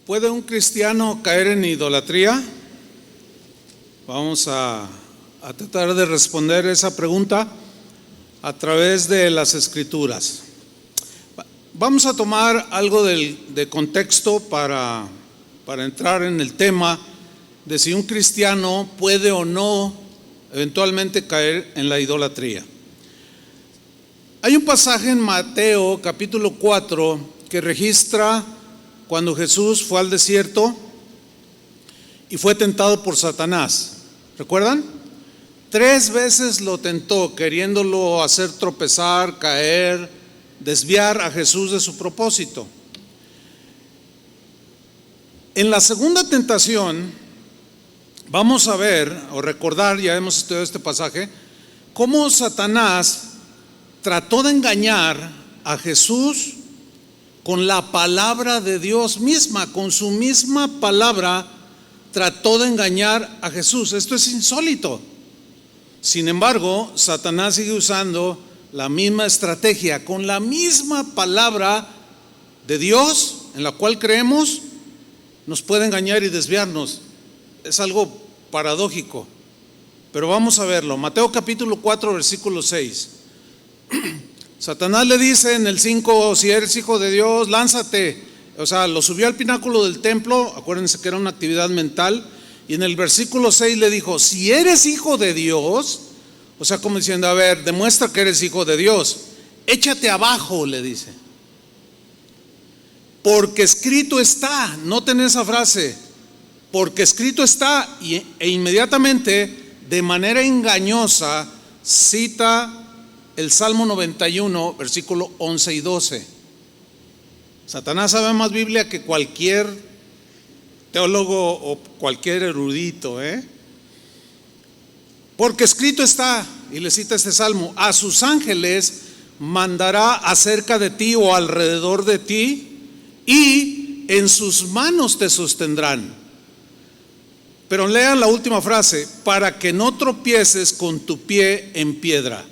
¿Puede un cristiano caer en idolatría? Vamos a tratar de responder esa pregunta a través de las Escrituras. Vamos a tomar algo de contexto para entrar en el tema de si un cristiano puede o no eventualmente caer en la idolatría. Hay un pasaje en Mateo capítulo 4 que registra cuando Jesús fue al desierto y fue tentado por Satanás. ¿Recuerdan? 3 veces lo tentó, queriéndolo hacer tropezar, caer, desviar a Jesús de su propósito. En la segunda tentación vamos a ver o recordar, ya hemos estudiado este pasaje, cómo Satanás trató de engañar a Jesús con la palabra de Dios misma, con su misma palabra trató de engañar a Jesús. Esto es insólito. Sin embargo, Satanás sigue usando la misma estrategia, con la misma palabra de Dios en la cual creemos, nos puede engañar y desviarnos. Es algo paradójico, pero vamos a verlo. Mateo capítulo 4 versículo 6. Satanás le dice en el 5, si eres hijo de Dios, lánzate. O sea, lo subió al pináculo del templo, acuérdense que era una actividad mental, y en el versículo 6 le dijo, si eres hijo de Dios, o sea, como diciendo, a ver, demuestra que eres hijo de Dios, échate abajo, le dice. Porque escrito está, noten esa frase, porque escrito está, e inmediatamente, de manera engañosa, cita el Salmo 91, versículo 11 y 12. Satanás sabe más Biblia que cualquier teólogo o cualquier erudito, Porque escrito está, y le cita este salmo, a sus ángeles mandará acerca de ti o alrededor de ti, y en sus manos te sostendrán. Pero lean la última frase, para que no tropieces con tu pie en piedra.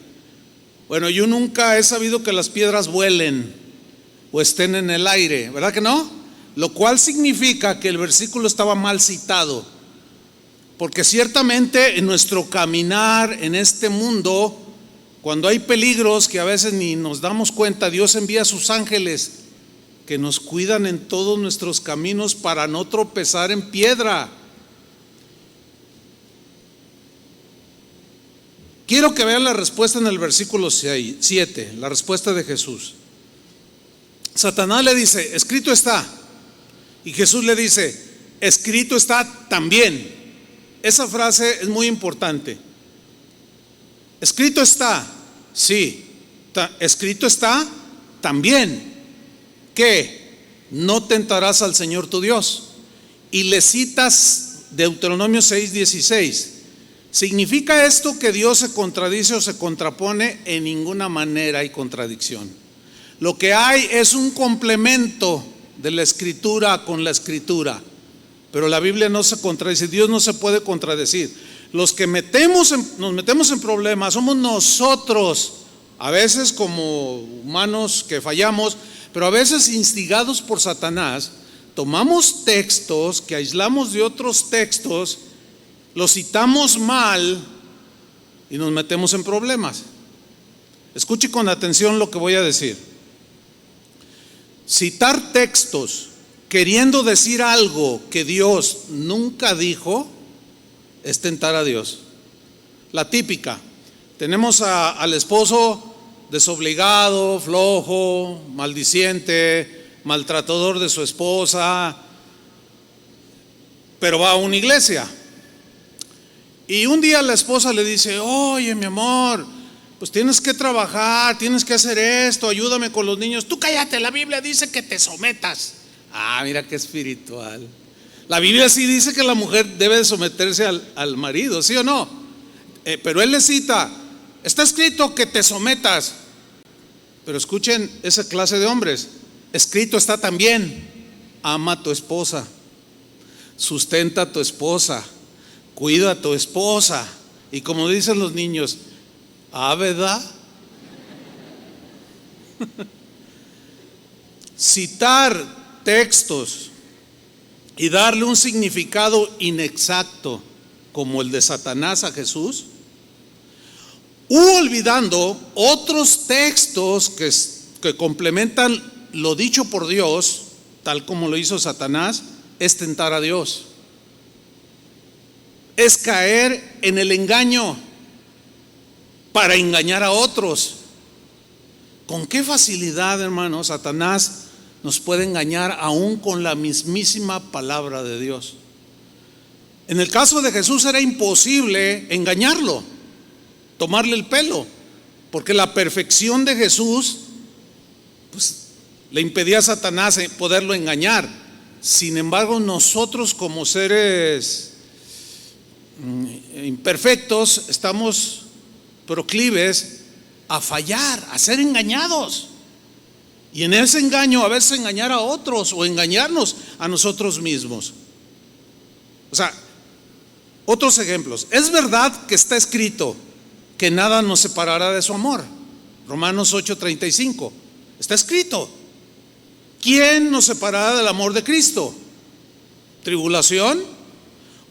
Bueno, yo nunca he sabido que las piedras vuelen o estén en el aire, ¿verdad que no? Lo cual significa que el versículo estaba mal citado, porque ciertamente en nuestro caminar en este mundo, cuando hay peligros que a veces ni nos damos cuenta, Dios envía a sus ángeles que nos cuidan en todos nuestros caminos para no tropezar en piedra. Quiero que vean la respuesta en el versículo 7, la respuesta de Jesús. Satanás le dice, escrito está, y Jesús le dice, escrito está también. Esa frase es muy importante. Escrito está, sí, escrito está también, que no tentarás al Señor tu Dios. Y le citas Deuteronomio 6:16. ¿Significa esto que Dios se contradice o se contrapone? En ninguna manera hay contradicción. Lo que hay es un complemento de la Escritura con la Escritura, pero la Biblia no se contradice, Dios no se puede contradecir. Los que nos metemos en problemas somos nosotros, a veces como humanos que fallamos, pero a veces instigados por Satanás, tomamos textos que aislamos de otros textos, los citamos mal y nos metemos en problemas. Escuche con atención lo que voy a decir. Citar textos queriendo decir algo que Dios nunca dijo es tentar a Dios. La típica, tenemos al esposo desobligado, flojo, maldiciente, maltratador de su esposa, pero va a una iglesia. Y un día la esposa le dice, oye mi amor, pues tienes que trabajar, tienes que hacer esto, ayúdame con los niños. Tú cállate, la Biblia dice que te sometas. Ah, mira qué espiritual. La Biblia sí dice que la mujer debe de someterse al marido, ¿sí o no? Pero él le cita, está escrito que te sometas. Pero escuchen esa clase de hombres, escrito está también, ama a tu esposa, sustenta a tu esposa, cuida a tu esposa. Y como dicen los niños, ¿verdad? Citar textos y darle un significado inexacto como el de Satanás a Jesús, u olvidando otros textos que complementan lo dicho por Dios, tal como lo hizo Satanás, es tentar a Dios, es caer en el engaño para engañar a otros. Con qué facilidad, hermanos, Satanás nos puede engañar aún con la mismísima palabra de Dios. En el caso de Jesús era imposible engañarlo, tomarle el pelo, porque la perfección de Jesús pues le impedía a Satanás poderlo engañar. Sin embargo, nosotros como seres imperfectos estamos proclives a fallar, a ser engañados, y en ese engaño a veces engañar a otros o engañarnos a nosotros mismos. O sea, otros ejemplos. Es verdad que está escrito que nada nos separará de su amor. Romanos 8:35. Está escrito. ¿Quién nos separará del amor de Cristo? ¿Tribulación?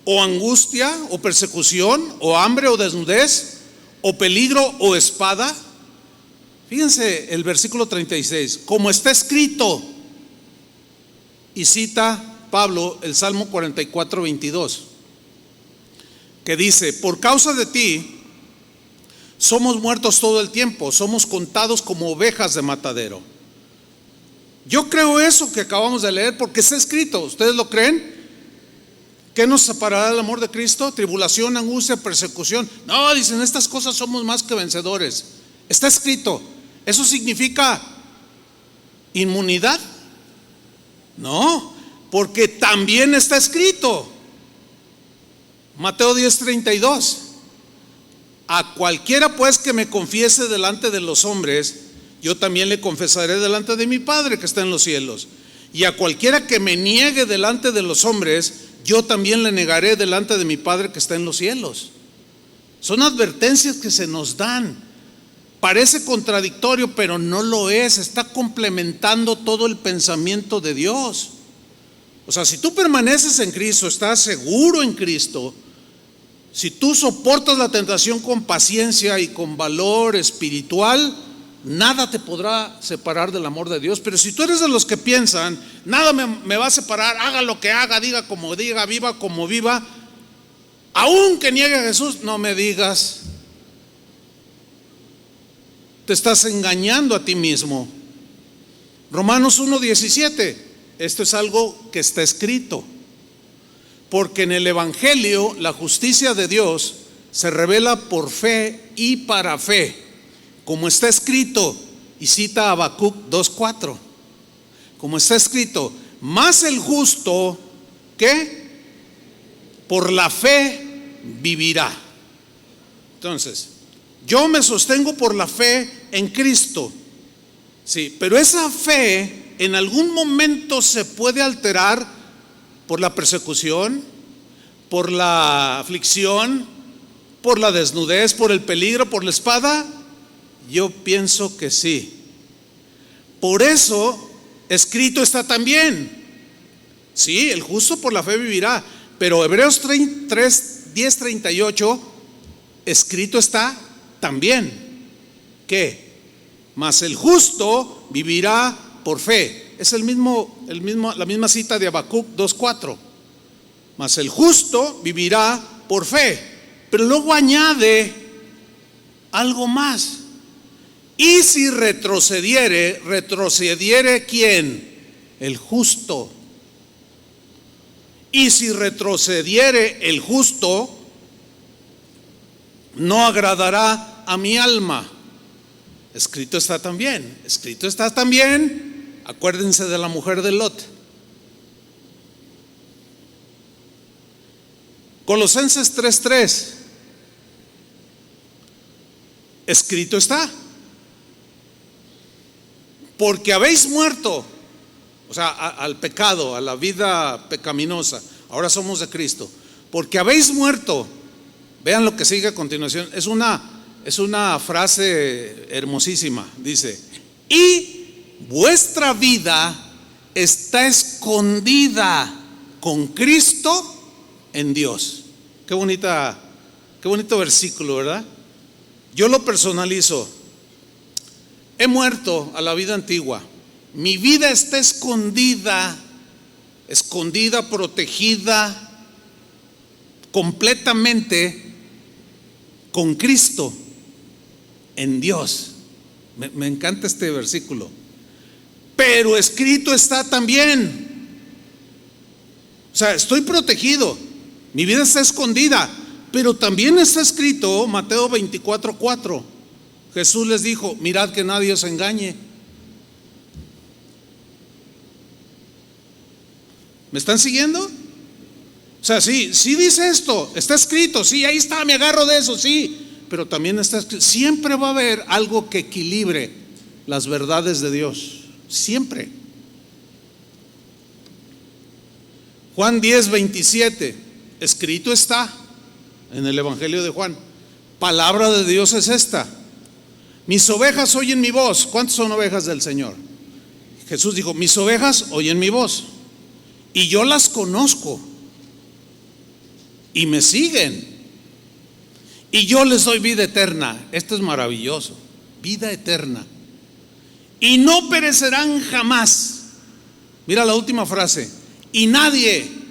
¿O angustia? ¿O persecución? ¿O hambre? ¿O desnudez? ¿O peligro? ¿O espada? Fíjense el versículo 36. Como está escrito. Y cita Pablo el Salmo 44:22, que dice: por causa de ti somos muertos todo el tiempo, somos contados como ovejas de matadero. Yo creo eso que acabamos de leer porque está escrito. ¿Ustedes lo creen? ¿Qué nos separará del amor de Cristo? Tribulación, angustia, persecución. No, dicen, estas cosas somos más que vencedores. Está escrito. ¿Eso significa inmunidad? No, porque también está escrito. Mateo 10:32. A cualquiera pues que me confiese delante de los hombres, yo también le confesaré delante de mi Padre que está en los cielos. Y a cualquiera que me niegue delante de los hombres, yo también le negaré delante de mi Padre que está en los cielos. Son advertencias que se nos dan. Parece contradictorio, pero no lo es. Está complementando todo el pensamiento de Dios. O sea, si tú permaneces en Cristo, estás seguro en Cristo, si tú soportas la tentación con paciencia y con valor espiritual, nada te podrá separar del amor de Dios. Pero si tú eres de los que piensan, nada me va a separar, haga lo que haga, diga como diga, viva como viva, aunque niegue a Jesús, no me digas. Te estás engañando a ti mismo. Romanos 1:17. Esto es algo que está escrito. Porque en el Evangelio la justicia de Dios se revela por fe y para fe, como está escrito, y cita a Habacuc 2:4. Como está escrito, mas el justo, ¿qué? Por la fe vivirá. Entonces, yo me sostengo por la fe en Cristo. Sí, pero esa fe en algún momento se puede alterar por la persecución, por la aflicción, por la desnudez, por el peligro, por la espada. Yo pienso que sí. Por eso escrito está también. Sí, el justo por la fe vivirá. Pero Hebreos 10:38, escrito está también. ¿Qué? Mas el justo vivirá por fe. Es la misma cita de Habacuc 2:4. Mas el justo vivirá por fe. Pero luego añade algo más. Y si retrocediere ¿quién? El justo. Y si retrocediere el justo, no agradará a mi alma. Escrito está también. Escrito está también. Acuérdense de la mujer de Lot. Colosenses 3:3. Escrito está. Porque habéis muerto, o sea, al pecado, a la vida pecaminosa. Ahora somos de Cristo. Porque habéis muerto. Vean lo que sigue a continuación. Es una frase hermosísima. Dice: y vuestra vida está escondida con Cristo en Dios. Qué bonito versículo, ¿verdad? Yo lo personalizo. He muerto a la vida antigua. Mi vida está escondida, protegida completamente con Cristo en Dios. Me encanta este versículo. Pero escrito está también. O sea, estoy protegido, mi vida está escondida, pero también está escrito, Mateo 24:4. Jesús les dijo: mirad que nadie os engañe. ¿Me están siguiendo? O sea, sí dice esto, está escrito, sí, ahí está, me agarro de eso, sí, pero también está escrito. Siempre va a haber algo que equilibre las verdades de Dios, siempre. Juan 10:27, escrito está en el Evangelio de Juan. Palabra de Dios es esta: mis ovejas oyen mi voz. ¿Cuántas son ovejas del Señor? Jesús dijo: mis ovejas oyen mi voz, y yo las conozco, y me siguen, y yo les doy vida eterna. Esto es maravilloso, vida eterna, y no perecerán jamás. Mira la última frase: y nadie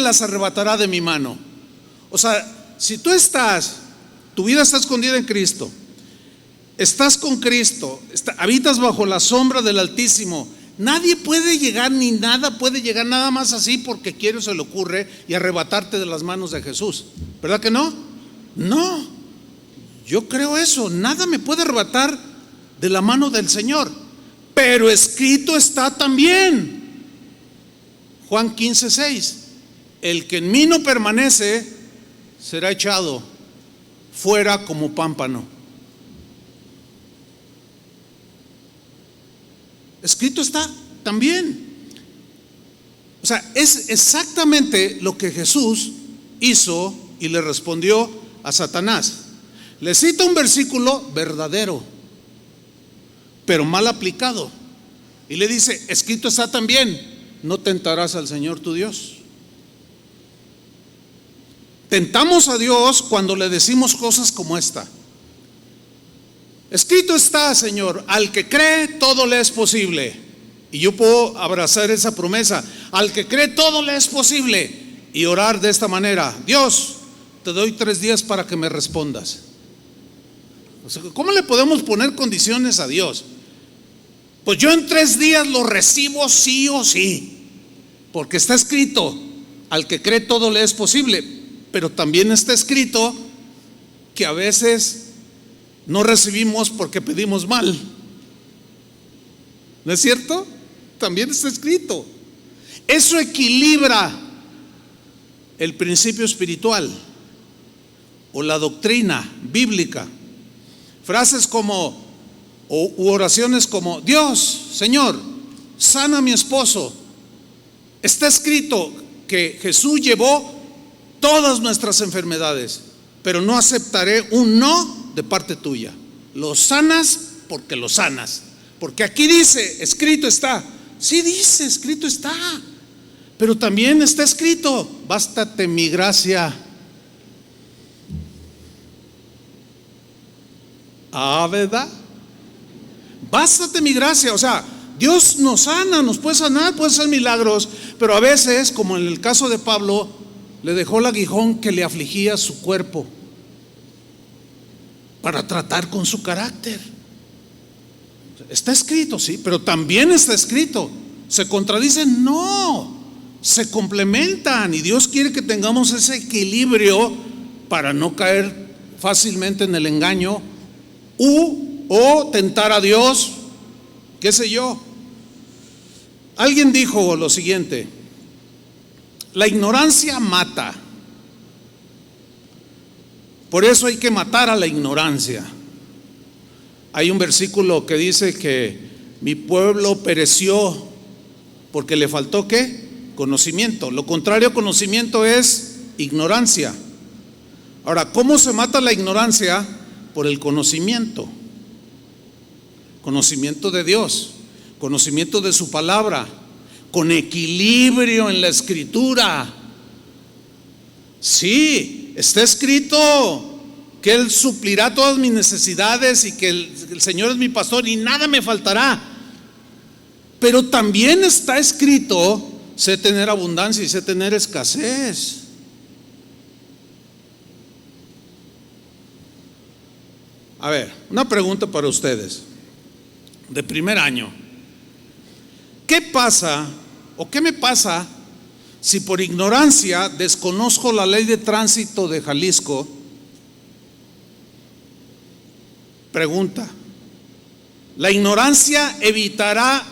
las arrebatará de mi mano. O sea, si tú tu vida está escondida en Cristo, estás con Cristo, habitas bajo la sombra del Altísimo, nadie puede llegar, ni nada puede llegar nada más así porque quiere o se le ocurre, y arrebatarte de las manos de Jesús. ¿Verdad que no? No, yo creo eso. Nada me puede arrebatar de la mano del Señor. Pero escrito está también, Juan 15:6, el que en mí no permanece será echado fuera como pámpano. Escrito está también. O sea, es exactamente lo que Jesús hizo y le respondió a Satanás. Le cita un versículo verdadero, pero mal aplicado, y le dice: escrito está también, no tentarás al Señor tu Dios. Tentamos a Dios cuando le decimos cosas como esta: escrito está, Señor, al que cree todo le es posible. Y yo puedo abrazar esa promesa: al que cree todo le es posible, y orar de esta manera: Dios, te doy 3 días para que me respondas. O sea, ¿cómo le podemos poner condiciones a Dios? Pues yo en 3 días lo recibo sí o sí, porque está escrito: al que cree todo le es posible. Pero también está escrito que a veces no recibimos porque pedimos mal. ¿No es cierto? También está escrito. Eso equilibra el principio espiritual o la doctrina bíblica. Frases como, u oraciones como: Dios, Señor, sana a mi esposo. Está escrito que Jesús llevó todas nuestras enfermedades, pero no aceptaré un no de parte tuya. Lo sanas porque lo sanas, porque aquí dice: escrito está. Sí dice, escrito está, pero también está escrito: bástate mi gracia. ¿Verdad? Bástate mi gracia. O sea, Dios nos sana, nos puede sanar, puede hacer milagros, pero a veces, como en el caso de Pablo, le dejó el aguijón que le afligía su cuerpo para tratar con su carácter. Está escrito, sí, pero también está escrito. ¿Se contradicen? No, se complementan, y Dios quiere que tengamos ese equilibrio para no caer fácilmente en el engaño o tentar a Dios, qué sé yo. Alguien dijo lo siguiente: la ignorancia mata. Por eso hay que matar a la ignorancia. Hay un versículo que dice que mi pueblo pereció porque le faltó ¿qué? Conocimiento. Lo contrario a conocimiento es ignorancia. Ahora, ¿cómo se mata la ignorancia? Por el conocimiento. Conocimiento de Dios, conocimiento de su palabra, con equilibrio en la escritura. Sí, está escrito que Él suplirá todas mis necesidades y que el Señor es mi pastor y nada me faltará. Pero también está escrito: sé tener abundancia y sé tener escasez. A ver, una pregunta para ustedes de primer año. ¿Qué pasa o qué me pasa si por ignorancia desconozco la ley de tránsito de Jalisco? Pregunta: ¿la ignorancia evitará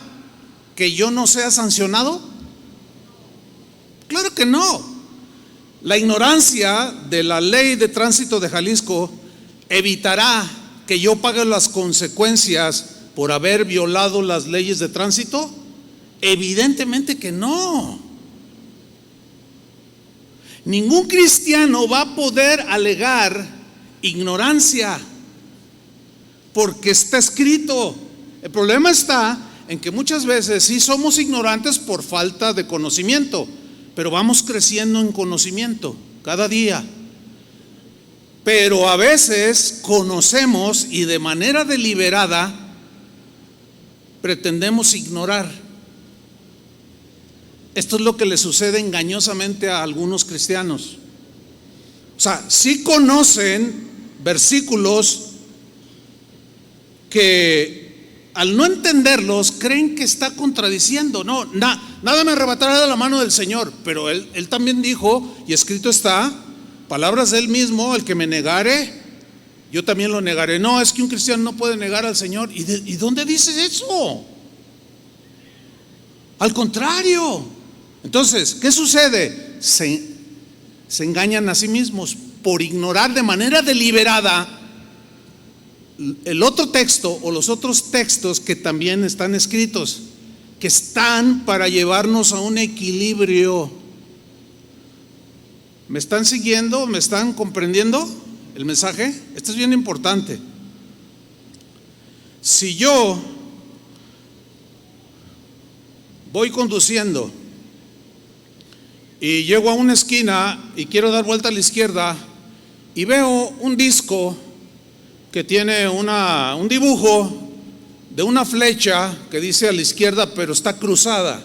que yo no sea sancionado? Claro que no. La ignorancia de la ley de tránsito de Jalisco evitará que yo pague las consecuencias por haber violado las leyes de tránsito. Evidentemente que no. Ningún cristiano va a poder alegar ignorancia, porque está escrito. El problema está en que muchas veces sí somos ignorantes por falta de conocimiento, pero vamos creciendo en conocimiento cada día. Pero a veces conocemos y de manera deliberada pretendemos ignorar. Esto es lo que le sucede engañosamente a algunos cristianos. O sea, sí conocen versículos que al no entenderlos creen que está contradiciendo. No, nada me arrebatará de la mano del Señor, pero él también dijo, y escrito está, palabras de Él mismo: el que me negare, yo también lo negaré. No, es que un cristiano no puede negar al Señor. ¿Y dónde dice eso? Al contrario. Entonces, ¿qué sucede? Se engañan a sí mismos por ignorar de manera deliberada el otro texto o los otros textos que también están escritos, que están para llevarnos a un equilibrio. ¿Me están siguiendo? ¿Me están comprendiendo el mensaje? Esto es bien importante. Si yo voy conduciendo y llego a una esquina y quiero dar vuelta a la izquierda y veo un disco que tiene un dibujo de una flecha que dice a la izquierda pero está cruzada.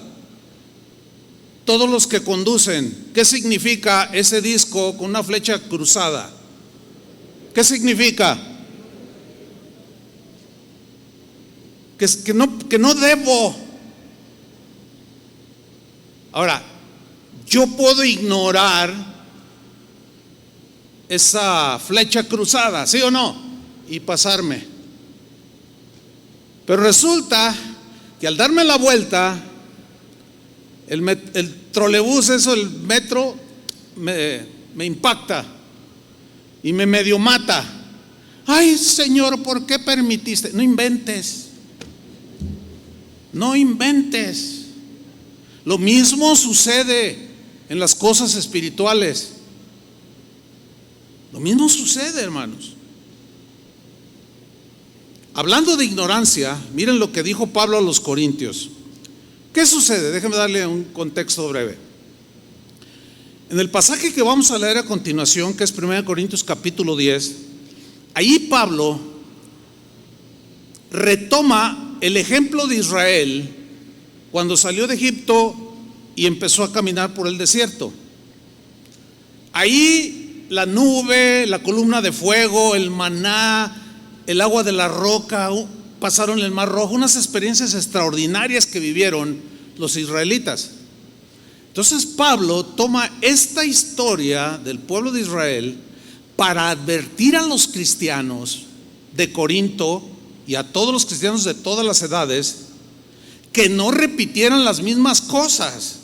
Todos los que conducen, ¿qué significa ese disco con una flecha cruzada? ¿Qué significa? Que no debo. Ahora, yo puedo ignorar esa flecha cruzada, ¿sí o no? Y pasarme. Pero resulta que al darme la vuelta, el trolebús, el metro, me impacta y me medio mata. Ay, Señor, ¿por qué permitiste? No inventes. No inventes. Lo mismo sucede en las cosas espirituales. Lo mismo sucede, hermanos. Hablando de ignorancia, miren lo que dijo Pablo a los Corintios. ¿Qué sucede? Déjenme darle un contexto breve. En el pasaje que vamos a leer a continuación, que es 1 Corintios capítulo 10, ahí Pablo retoma el ejemplo de Israel cuando salió de Egipto y empezó a caminar por el desierto. Ahí la nube, la columna de fuego, el maná, el agua de la roca, pasaron el Mar Rojo, unas experiencias extraordinarias que vivieron los israelitas. Entonces Pablo toma esta historia del pueblo de Israel para advertir a los cristianos de Corinto y a todos los cristianos de todas las edades que no repitieran las mismas cosas.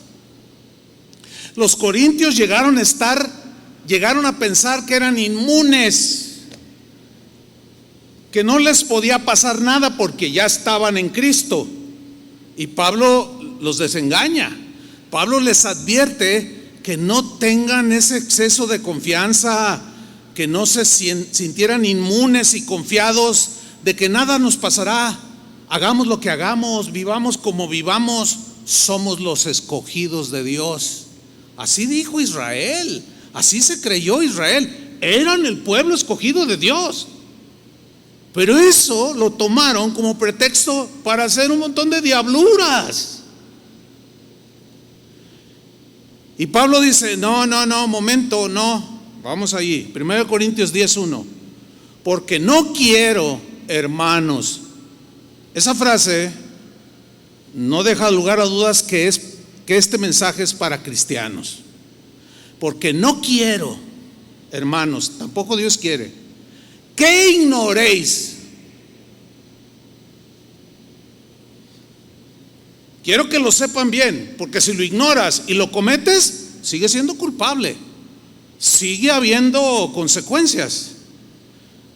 Los corintios llegaron a pensar que eran inmunes, que no les podía pasar nada porque ya estaban en Cristo. Y Pablo los desengaña. Pablo les advierte que no tengan ese exceso de confianza, que no se sintieran inmunes y confiados de que nada nos pasará. Hagamos lo que hagamos, vivamos como vivamos, somos los escogidos de Dios. Así dijo Israel, así se creyó Israel, eran el pueblo escogido de Dios. Pero eso lo tomaron como pretexto para hacer un montón de diabluras. Y Pablo dice, no, momento, no. Vamos allí, 1 Corintios 10:1. Porque no quiero, hermanos. Esa frase no deja lugar a dudas que este mensaje es para cristianos. Porque no quiero, hermanos, tampoco Dios quiere, que ignoréis. Quiero que lo sepan bien, porque si lo ignoras y lo cometes, sigue siendo culpable. Sigue habiendo consecuencias.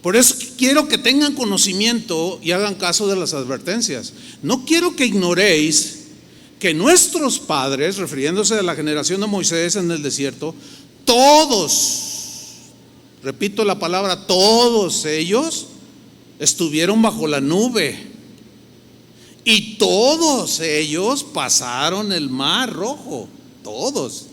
Por eso quiero que tengan conocimiento y hagan caso de las advertencias. No quiero que ignoréis que nuestros padres, refiriéndose a la generación de Moisés en el desierto, todos, repito la palabra, todos ellos estuvieron bajo la nube y todos ellos pasaron el mar Rojo, todos.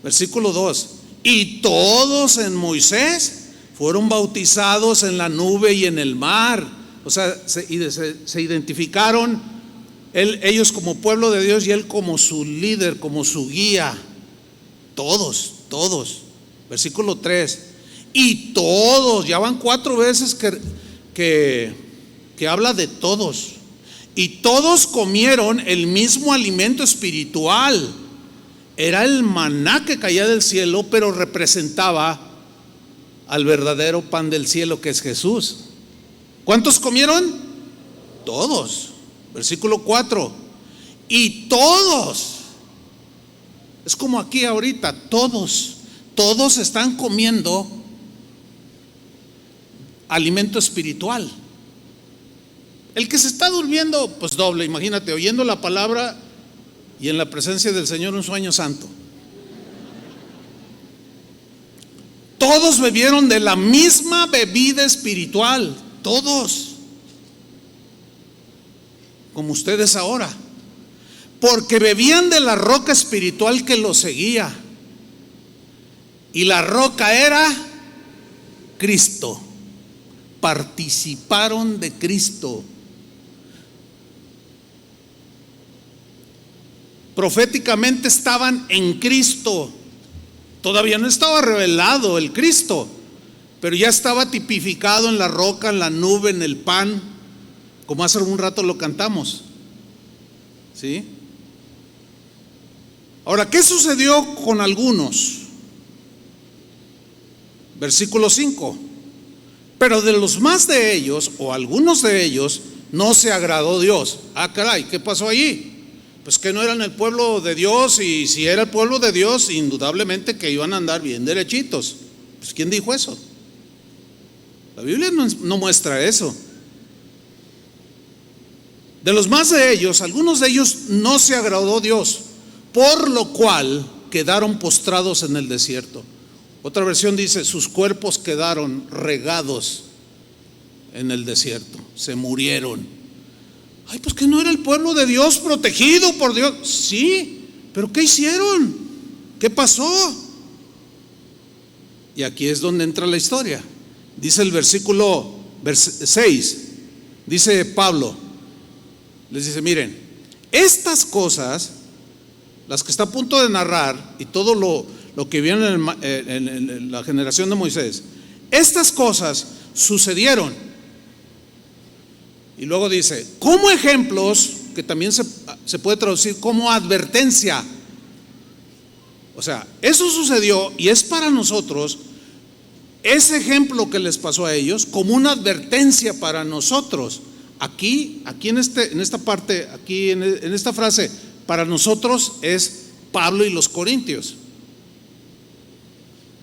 Versículo 2, y todos en Moisés fueron bautizados en la nube y en el mar. O sea, se identificaron ellos como pueblo de Dios y él como su líder, como su guía. Todos. Versículo 3. Y todos, ya van 4 veces que habla de todos. Y todos comieron el mismo alimento espiritual. Era el maná que caía del cielo, pero representaba al verdadero pan del cielo, que es Jesús. ¿Cuántos comieron? Todos. Versículo 4. Y todos, es como aquí ahorita, todos están comiendo alimento espiritual. El que se está durmiendo, pues doble, imagínate, oyendo la palabra y en la presencia del Señor un sueño santo. Todos bebieron de la misma bebida espiritual, todos, como ustedes ahora, porque bebían de la roca espiritual que los seguía, y la roca era Cristo. Participaron de Cristo. Proféticamente estaban en Cristo. Todavía no estaba revelado el Cristo, pero ya estaba tipificado en la roca, en la nube, en el pan, como hace un rato lo cantamos. ¿Sí? Ahora, ¿qué sucedió con algunos? Versículo 5. Pero de los más de ellos, o algunos de ellos, no se agradó Dios. Ah, caray, ¿qué pasó allí? Pues que no eran el pueblo de Dios, y si era el pueblo de Dios, indudablemente que iban a andar bien derechitos. Pues ¿quién dijo eso? La Biblia no muestra eso. De los más de ellos, algunos de ellos no se agradó Dios, por lo cual quedaron postrados en el desierto. Otra versión dice, sus cuerpos quedaron regados en el desierto, se murieron. Ay, pues que no era el pueblo de Dios, protegido por Dios. Sí, pero ¿qué hicieron? ¿Qué pasó? Y aquí es donde entra la historia. Dice el versículo 6, dice Pablo, les dice, miren, estas cosas, las que está a punto de narrar, y todo lo que viene en la generación de Moisés, estas cosas sucedieron. Y luego dice, como ejemplos, que también se puede traducir como advertencia. O sea, eso sucedió y es para nosotros, ese ejemplo que les pasó a ellos, como una advertencia para nosotros. Aquí en esta parte, aquí en esta frase, para nosotros es Pablo y los Corintios.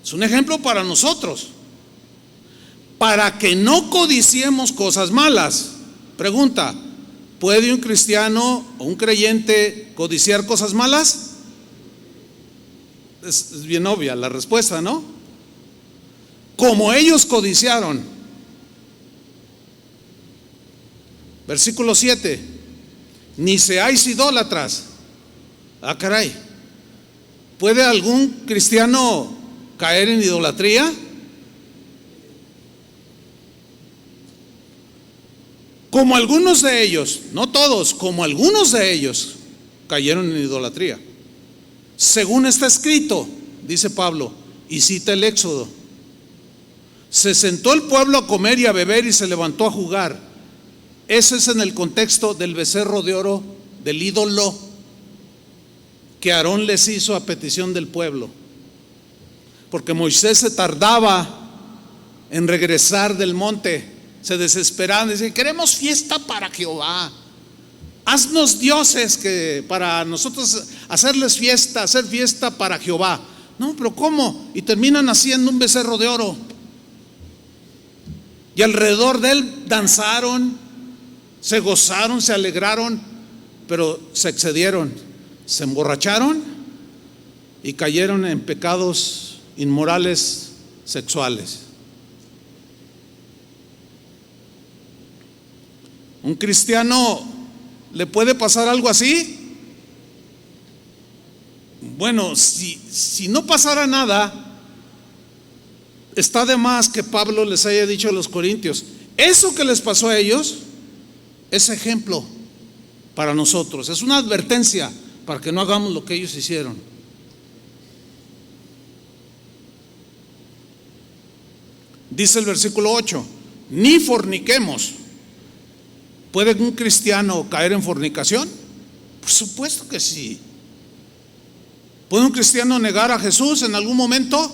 Es un ejemplo para nosotros, para que no codiciemos cosas malas. Pregunta, ¿puede un cristiano o un creyente codiciar cosas malas? Es bien obvia la respuesta, ¿no? Como ellos codiciaron. Versículo 7. ni seáis idólatras. Ah, caray. ¿Puede algún cristiano caer en idolatría? Como algunos de ellos, no todos, como algunos de ellos cayeron en idolatría. Según está escrito, dice Pablo, y cita el Éxodo: se sentó el pueblo a comer y a beber y se levantó a jugar. Ese es en el contexto del becerro de oro, del ídolo que Aarón les hizo a petición del pueblo, porque Moisés se tardaba en regresar del monte. Se desesperaban, decían: queremos fiesta para Jehová, haznos dioses que para nosotros hacerles fiesta, hacer fiesta para Jehová. No, pero ¿cómo? Y terminan haciendo un becerro de oro, y alrededor de él danzaron, se gozaron, se alegraron, pero se excedieron, se emborracharon y cayeron en pecados inmorales sexuales. ¿Un cristiano le puede pasar algo así? Bueno, si no pasara nada, está de más que Pablo les haya dicho a los corintios: eso que les pasó a ellos es ejemplo para nosotros, es una advertencia para que no hagamos lo que ellos hicieron. Dice el versículo 8: ni forniquemos. ¿Puede un cristiano caer en fornicación? Por supuesto que sí. ¿Puede un cristiano negar a Jesús en algún momento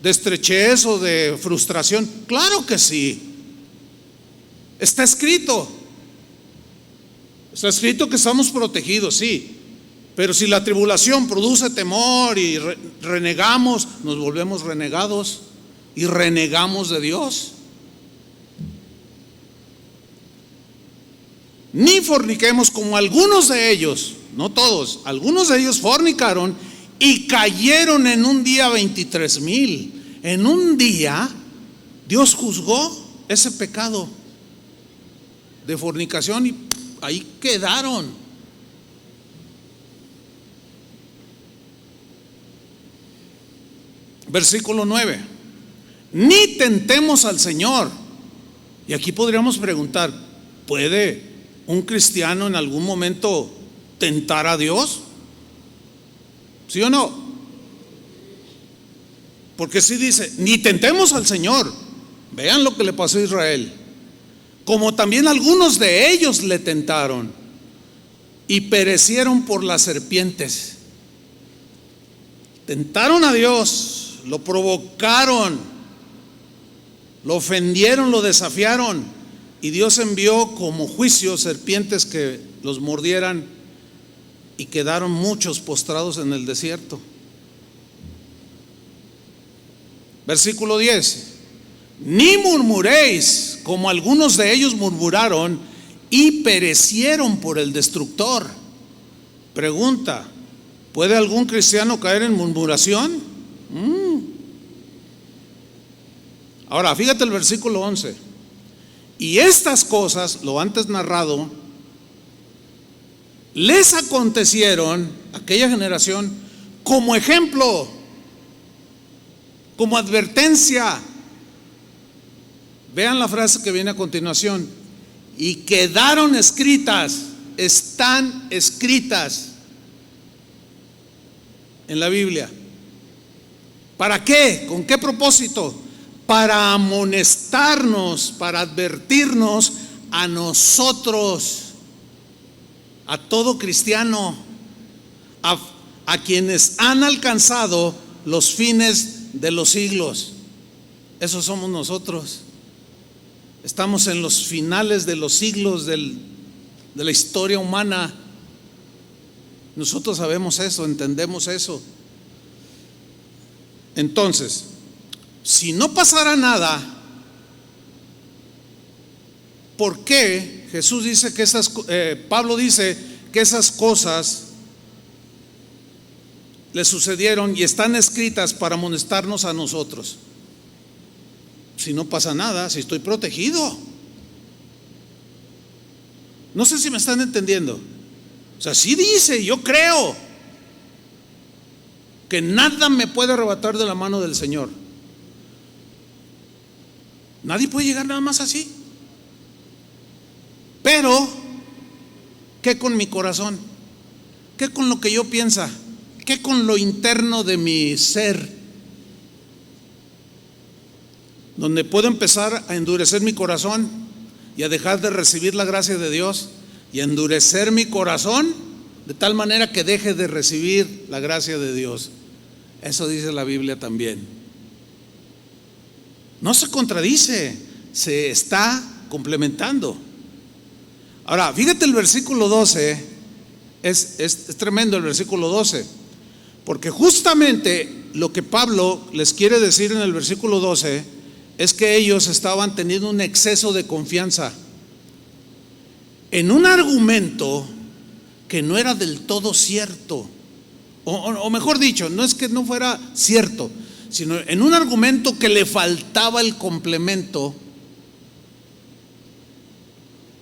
de estrechez o de frustración? Claro que sí. Está escrito que estamos protegidos, sí, pero si la tribulación produce temor y renegamos, nos volvemos renegados y renegamos de Dios. Ni forniquemos como algunos de ellos, no todos, algunos de ellos fornicaron y cayeron en un día 23,000. En un día Dios juzgó ese pecado de fornicación y ahí quedaron. Versículo 9: ni tentemos al Señor. Y aquí podríamos preguntar: ¿puede un cristiano en algún momento tentar a Dios? ¿Sí o no? Porque si dice: ni tentemos al Señor. Vean lo que le pasó a Israel. Como también algunos de ellos le tentaron y perecieron por las serpientes. Tentaron a Dios, lo provocaron, lo ofendieron, lo desafiaron, y Dios envió como juicio serpientes que los mordieran, y quedaron muchos postrados en el desierto. Versículo 10: ni murmuréis como algunos de ellos murmuraron y perecieron por el destructor. Pregunta: ¿puede algún cristiano caer en murmuración? Ahora fíjate el versículo 11: y estas cosas, lo antes narrado, les acontecieron a aquella generación como ejemplo, como advertencia. Vean la frase que viene a continuación: y quedaron escritas, están escritas en la Biblia. ¿Para qué? ¿Con qué propósito? Para amonestarnos, para advertirnos a nosotros, a todo cristiano, a quienes han alcanzado los fines de los siglos. Esos somos nosotros. Estamos en los finales de los siglos de la historia humana. Nosotros sabemos eso, entendemos eso. Entonces, si no pasara nada, ¿por qué Jesús dice que Pablo dice que esas cosas le sucedieron y están escritas para amonestarnos a nosotros? Si no pasa nada, si estoy protegido. No sé si me están entendiendo. O sea, sí dice, yo creo que nada me puede arrebatar de la mano del Señor. Nadie puede llegar nada más así. Pero, ¿qué con mi corazón? ¿Qué con lo que yo pienso? ¿Qué con lo interno de mi ser? Donde puedo empezar a endurecer mi corazón y a dejar de recibir la gracia de Dios y a endurecer mi corazón de tal manera que deje de recibir la gracia de Dios. Eso dice la Biblia también. No se contradice, se está complementando. Ahora, fíjate el versículo 12, es tremendo el versículo 12, porque justamente lo que Pablo les quiere decir en el versículo 12 es que ellos estaban teniendo un exceso de confianza en un argumento que no era del todo cierto, o mejor dicho, no es que no fuera cierto, sino en un argumento que le faltaba el complemento.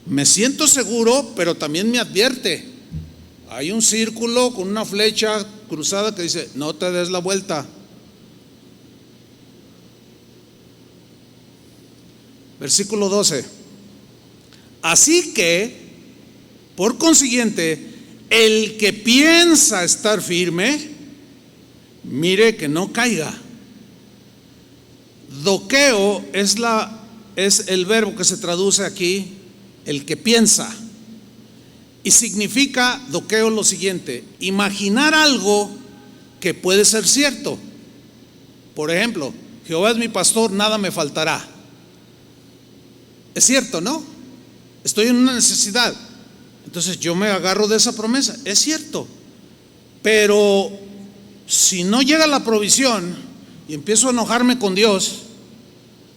Me siento seguro, pero también me advierte. Hay un círculo con una flecha cruzada que dice: no te des la vuelta. Versículo 12. Así que, por consiguiente, el que piensa estar firme, mire que no caiga. Doqueo es el verbo que se traduce aquí, el que piensa, y significa doqueo lo siguiente: imaginar algo que puede ser cierto. Por ejemplo, Jehová es mi pastor, nada me faltará. Es cierto, ¿no? Estoy en una necesidad, entonces yo me agarro de esa promesa, es cierto. Pero si no llega la provisión y empiezo a enojarme con Dios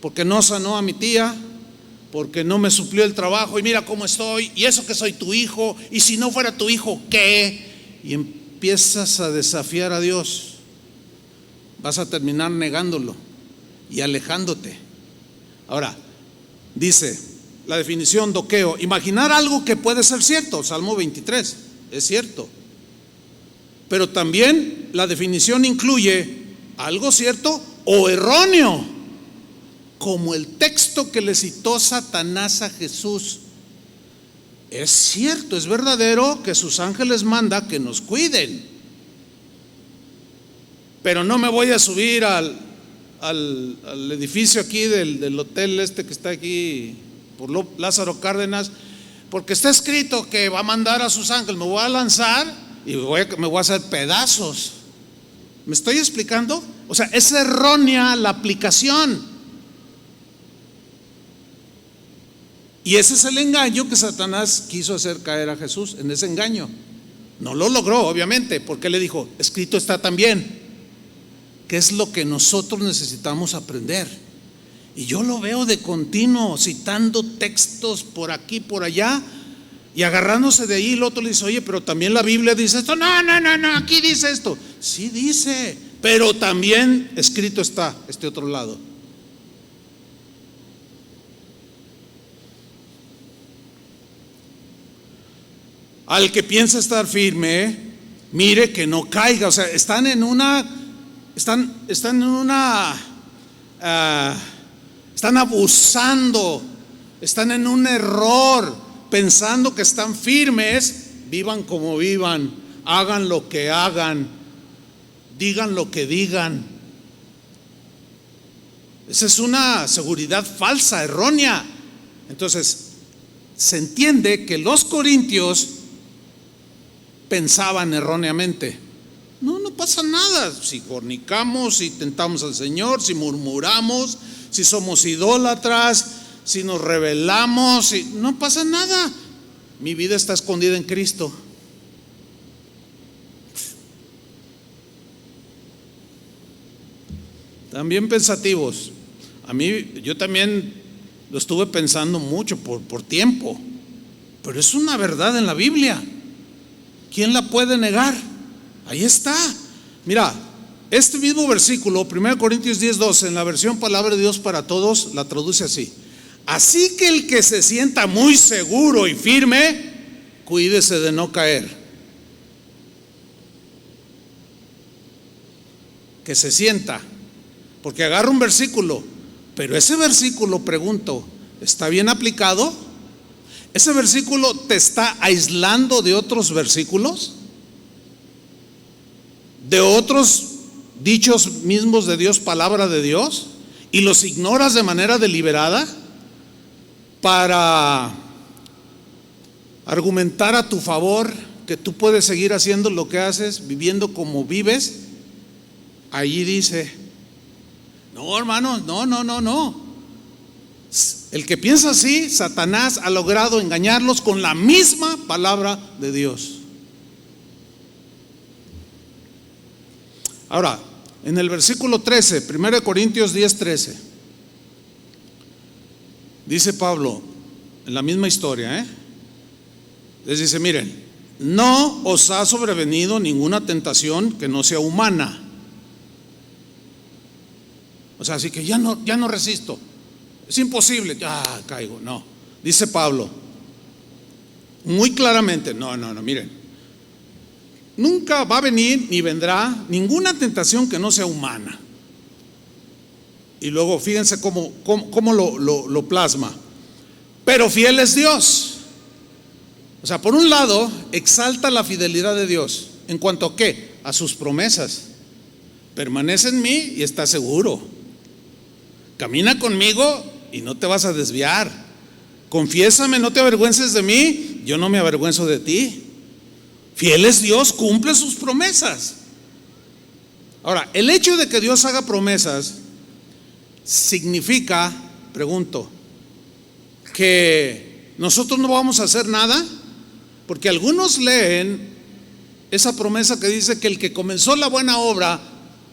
porque no sanó a mi tía, porque no me suplió el trabajo, y mira cómo estoy, y eso que soy tu hijo, y si no fuera tu hijo, ¿qué? Y empiezas a desafiar a Dios, vas a terminar negándolo y alejándote. Ahora, dice la definición doqueo: imaginar algo que puede ser cierto. Salmo 23, es cierto. Pero también la definición incluye algo cierto o erróneo, como el texto que le citó Satanás a Jesús. Es cierto, es verdadero que sus ángeles manda que nos cuiden, pero no me voy a subir al edificio aquí del hotel que está aquí por Lázaro Cárdenas, porque está escrito que va a mandar a sus ángeles. Me voy a lanzar y me voy a hacer pedazos. ¿Me estoy explicando? O sea, es errónea la aplicación. Y ese es el engaño que Satanás quiso hacer caer a Jesús, en ese engaño. No lo logró, obviamente, porque le dijo: escrito está también. ¿Qué es lo que nosotros necesitamos aprender? Y yo lo veo de continuo, citando textos por aquí, por allá, y agarrándose de ahí. El otro le dice: oye, pero también la Biblia dice esto. No, aquí dice esto. Sí dice, pero también escrito está este otro lado. Al que piensa estar firme, mire que no caiga. O sea, están abusando, están en un error, pensando que están firmes. Vivan como vivan, hagan lo que hagan, digan lo que digan. Esa es una seguridad falsa, errónea. Entonces, se entiende que los corintios pensaban erróneamente. No pasa nada si fornicamos, si tentamos al Señor, si murmuramos, si somos idólatras, si nos rebelamos, no pasa nada. Mi vida está escondida en Cristo. También pensativos. Yo también lo estuve pensando mucho por tiempo, pero es una verdad en la Biblia. ¿Quién la puede negar? Ahí está. Mira, este mismo versículo, 1 Corintios 10:12, en la versión Palabra de Dios para Todos, la traduce así: Así que el que se sienta muy seguro y firme, cuídese de no caer. Que se sienta, porque agarra un versículo, pero ese versículo, pregunto, ¿está bien aplicado? ¿Ese versículo te está aislando de otros versículos? ¿De otros dichos mismos de Dios, palabra de Dios? ¿Y los ignoras de manera deliberada para argumentar a tu favor que tú puedes seguir haciendo lo que haces, viviendo como vives? Allí dice, no, hermanos, no. El que piensa así, Satanás ha logrado engañarlos con la misma palabra de Dios. Ahora, en el versículo 13, 1 Corintios 10:13, dice Pablo, en la misma historia, les dice, miren, no os ha sobrevenido ninguna tentación que no sea humana. O sea, así que ya no resisto, es imposible, ya caigo. No, dice Pablo muy claramente, no, miren, nunca va a venir ni vendrá ninguna tentación que no sea humana. Y luego fíjense cómo lo plasma. Pero fiel es Dios. O sea, por un lado, exalta la fidelidad de Dios. ¿En cuanto a qué? A sus promesas. Permanece en mí y está seguro. Camina conmigo y no te vas a desviar. Confiésame, no te avergüences de mí, yo no me avergüenzo de ti. Fiel es Dios, cumple sus promesas. Ahora, el hecho de que Dios haga promesas significa, pregunto, que nosotros no vamos a hacer nada, porque algunos leen esa promesa que dice que el que comenzó la buena obra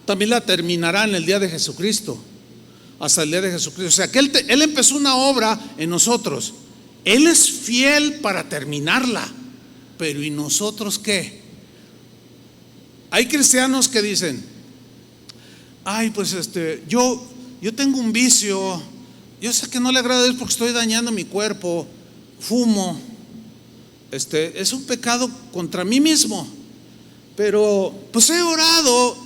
también la terminará en el día de Jesucristo, hasta el día de Jesucristo. O sea que Él empezó una obra en nosotros, Él es fiel para terminarla, pero ¿y nosotros qué? Hay cristianos que dicen, ay, pues yo tengo un vicio, yo sé que no le agrada a Dios porque estoy dañando mi cuerpo, fumo, es un pecado contra mí mismo, pero pues he orado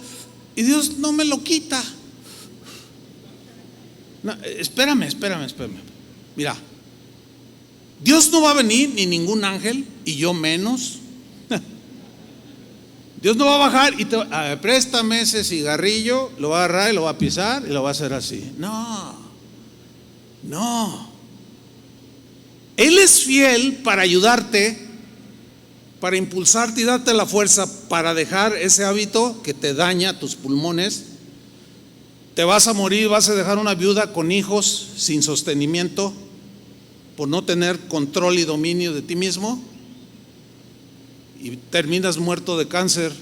y Dios no me lo quita. No, espérame. Mira, Dios no va a venir, ni ningún ángel, y yo menos. Dios no va a bajar y préstame ese cigarrillo, lo va a agarrar y lo va a pisar y lo va a hacer así. No. Él es fiel para ayudarte, para impulsarte y darte la fuerza para dejar ese hábito que te daña tus pulmones. Te vas a morir, vas a dejar una viuda con hijos sin sostenimiento por no tener control y dominio de ti mismo, y terminas muerto de cáncer.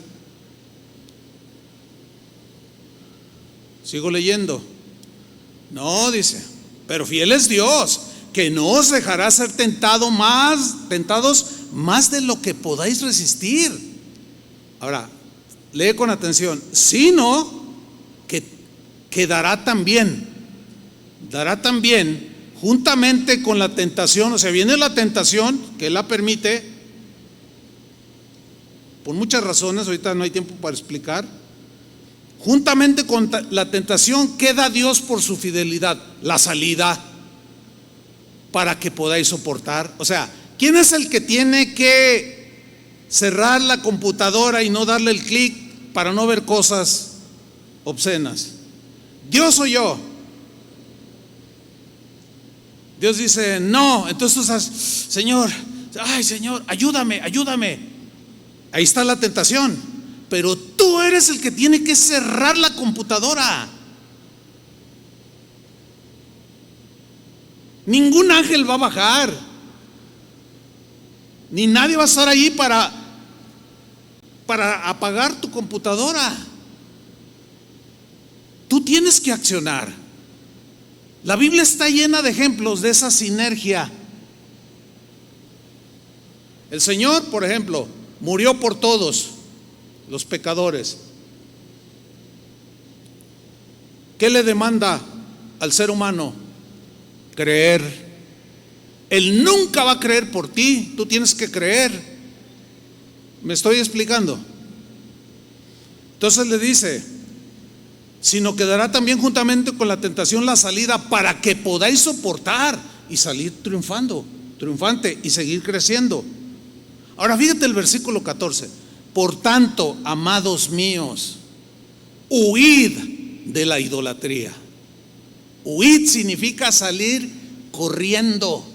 Sigo leyendo. No, dice, pero fiel es Dios, que no os dejará ser tentados más de lo que podáis resistir. Ahora, lee con atención, sino que dará también juntamente con la tentación. O sea, viene la tentación que Él la permite por muchas razones, ahorita no hay tiempo para explicar. Juntamente con la tentación, ¿qué da Dios por su fidelidad? La salida para que podáis soportar. O sea, ¿quién es el que tiene que cerrar la computadora y no darle el clic para no ver cosas obscenas? ¿Dios o yo? Dios dice, no. Entonces tú estás, Señor, ayúdame. Ahí está la tentación, pero tú eres el que tiene que cerrar la computadora. Ningún ángel va a bajar, ni nadie va a estar ahí para apagar tu computadora. Tú tienes que accionar. La Biblia está llena de ejemplos de esa sinergia. El Señor, por ejemplo, murió por todos los pecadores. ¿Qué le demanda al ser humano? Creer. Él nunca va a creer por ti, tú tienes que creer. ¿Me estoy explicando? Entonces le dice, sino que dará también juntamente con la tentación la salida para que podáis soportar y salir triunfante y seguir creciendo. Ahora fíjate el versículo 14. Por tanto, amados míos, huid de la idolatría. Huid significa salir corriendo,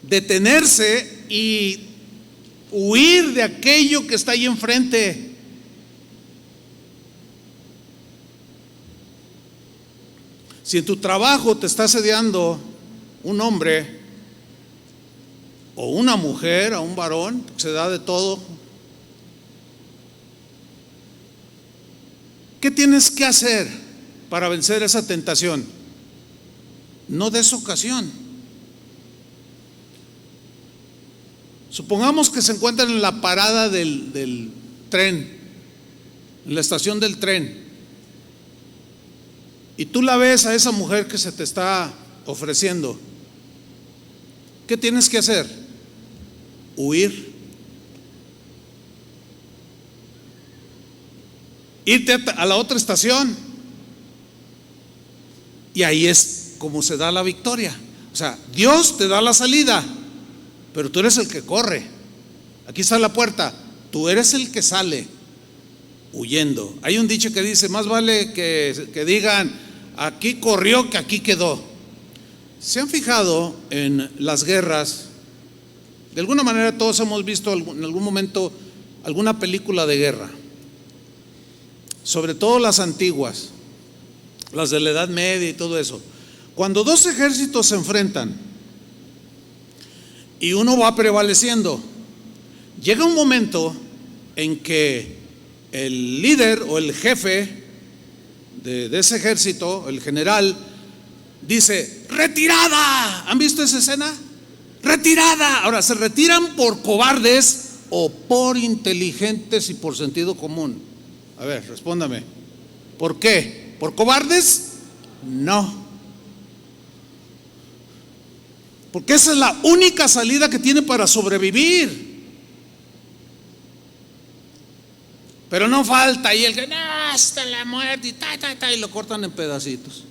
detenerse y huir de aquello que está ahí enfrente. Si en tu trabajo te está asediando un hombre o una mujer, o un varón, se da de todo, ¿qué tienes que hacer para vencer esa tentación? No des ocasión. Supongamos que se encuentran en la parada del tren, en la estación del tren, y tú la ves a esa mujer que se te está ofreciendo. ¿Qué tienes que hacer? Huir. Irte a la otra estación. Y ahí es como se da la victoria. O sea, Dios te da la salida, pero tú eres el que corre. Aquí está la puerta, tú eres el que sale huyendo. Hay un dicho que dice, más vale que digan aquí corrió que aquí quedó. ¿Se han fijado en las guerras? De alguna manera todos hemos visto en algún momento alguna película de guerra, sobre todo las antiguas, las de la Edad Media y todo eso. Cuando dos ejércitos se enfrentan y uno va prevaleciendo, llega un momento en que el líder o el jefe de ese ejército, el general, dice: ¡retirada! ¿Han visto esa escena? ¡Retirada! Ahora, ¿se retiran por cobardes o por inteligentes y por sentido común? A ver, respóndame. ¿Por qué? ¿Por cobardes? No. Porque esa es la única salida que tiene para sobrevivir. Pero no falta ahí el que, no, hasta la muerte y lo cortan en pedacitos.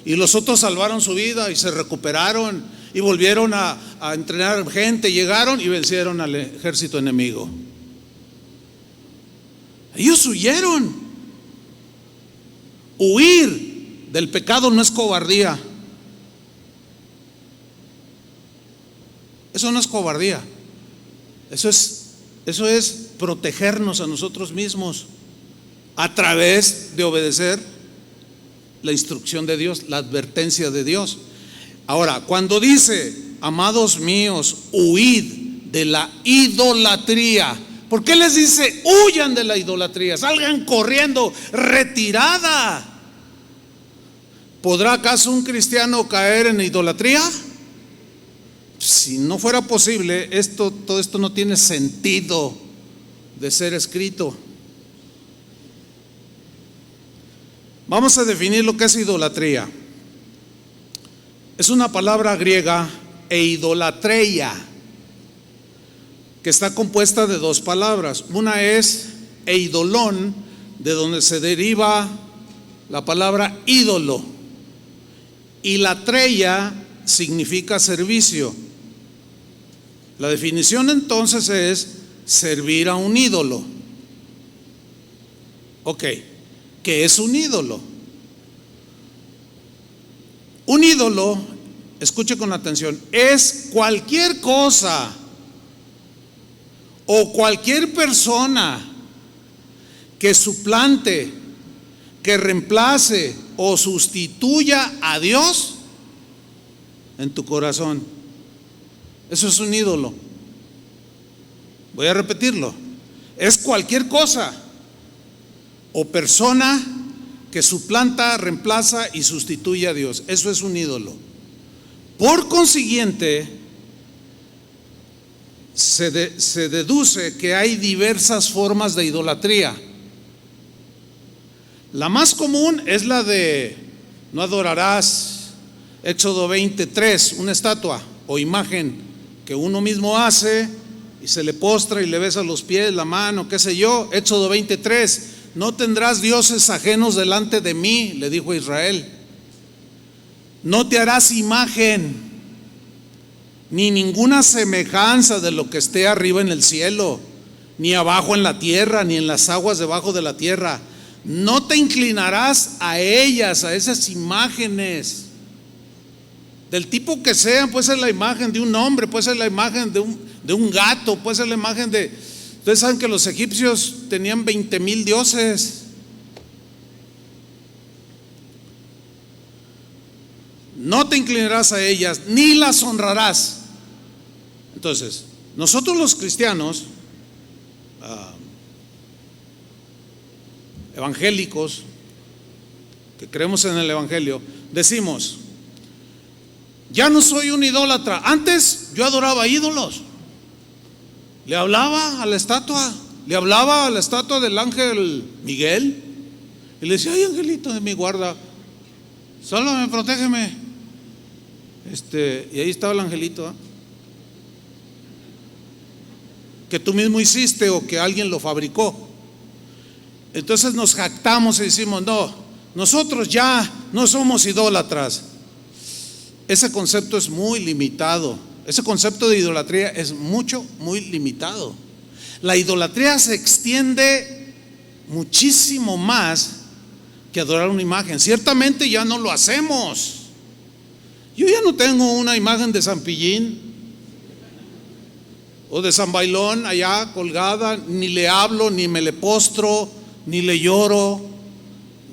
Y los otros salvaron su vida y se recuperaron y volvieron a entrenar gente, llegaron y vencieron al ejército enemigo. Ellos huyeron. Huir del pecado no es cobardía. Eso no es cobardía. Eso es protegernos a nosotros mismos a través de obedecer la instrucción de Dios, la advertencia de Dios. Ahora, cuando dice, amados míos, huid de la idolatría, ¿por qué les dice huyan de la idolatría? Salgan corriendo, retirada. ¿Podrá acaso un cristiano caer en idolatría? Si no fuera posible, todo esto no tiene sentido de ser escrito. Vamos a definir lo que es idolatría. Es una palabra griega, eidolatreia, que está compuesta de dos palabras. Una es eidolón, de donde se deriva la palabra ídolo, y latreia significa servicio. La definición entonces es servir a un ídolo. Ok, ¿qué es un ídolo? Un ídolo, escuche con atención, es cualquier cosa o cualquier persona que suplante, que reemplace o sustituya a Dios en tu corazón. Eso es un ídolo. Voy a repetirlo. Es cualquier cosa o persona que suplanta, reemplaza y sustituye a Dios. Eso es un ídolo. Por consiguiente, se deduce que hay diversas formas de idolatría. La más común es la de no adorarás Éxodo 23, una estatua o imagen que uno mismo hace y se le postra y le besa los pies, la mano, qué sé yo. Éxodo 23, no tendrás dioses ajenos delante de mí, le dijo a Israel. No te harás imagen, ni ninguna semejanza de lo que esté arriba en el cielo, ni abajo en la tierra, ni en las aguas debajo de la tierra. No te inclinarás a ellas, a esas imágenes, del tipo que sean. Puede ser la imagen de un hombre, puede ser la imagen de un gato, puede ser la imagen de... Ustedes saben que los egipcios tenían 20,000 dioses. No te inclinarás a ellas, ni las honrarás. Entonces, nosotros los cristianos evangélicos, que creemos en el evangelio, decimos: ya no soy un idólatra. Antes yo adoraba ídolos. Le hablaba a la estatua, del ángel Miguel, y le decía: ay, angelito de mi guarda, sálvame, protégeme. Y ahí estaba el angelito, que tú mismo hiciste o que alguien lo fabricó. Entonces nos jactamos y decimos: no, nosotros ya no somos idólatras. Ese concepto es muy limitado. Ese concepto de idolatría es muy limitado. La idolatría se extiende muchísimo más que adorar una imagen. Ciertamente ya no lo hacemos. Yo ya no tengo una imagen de San Pillín o de San Bailón allá colgada, ni le hablo, ni me le postro, ni le lloro,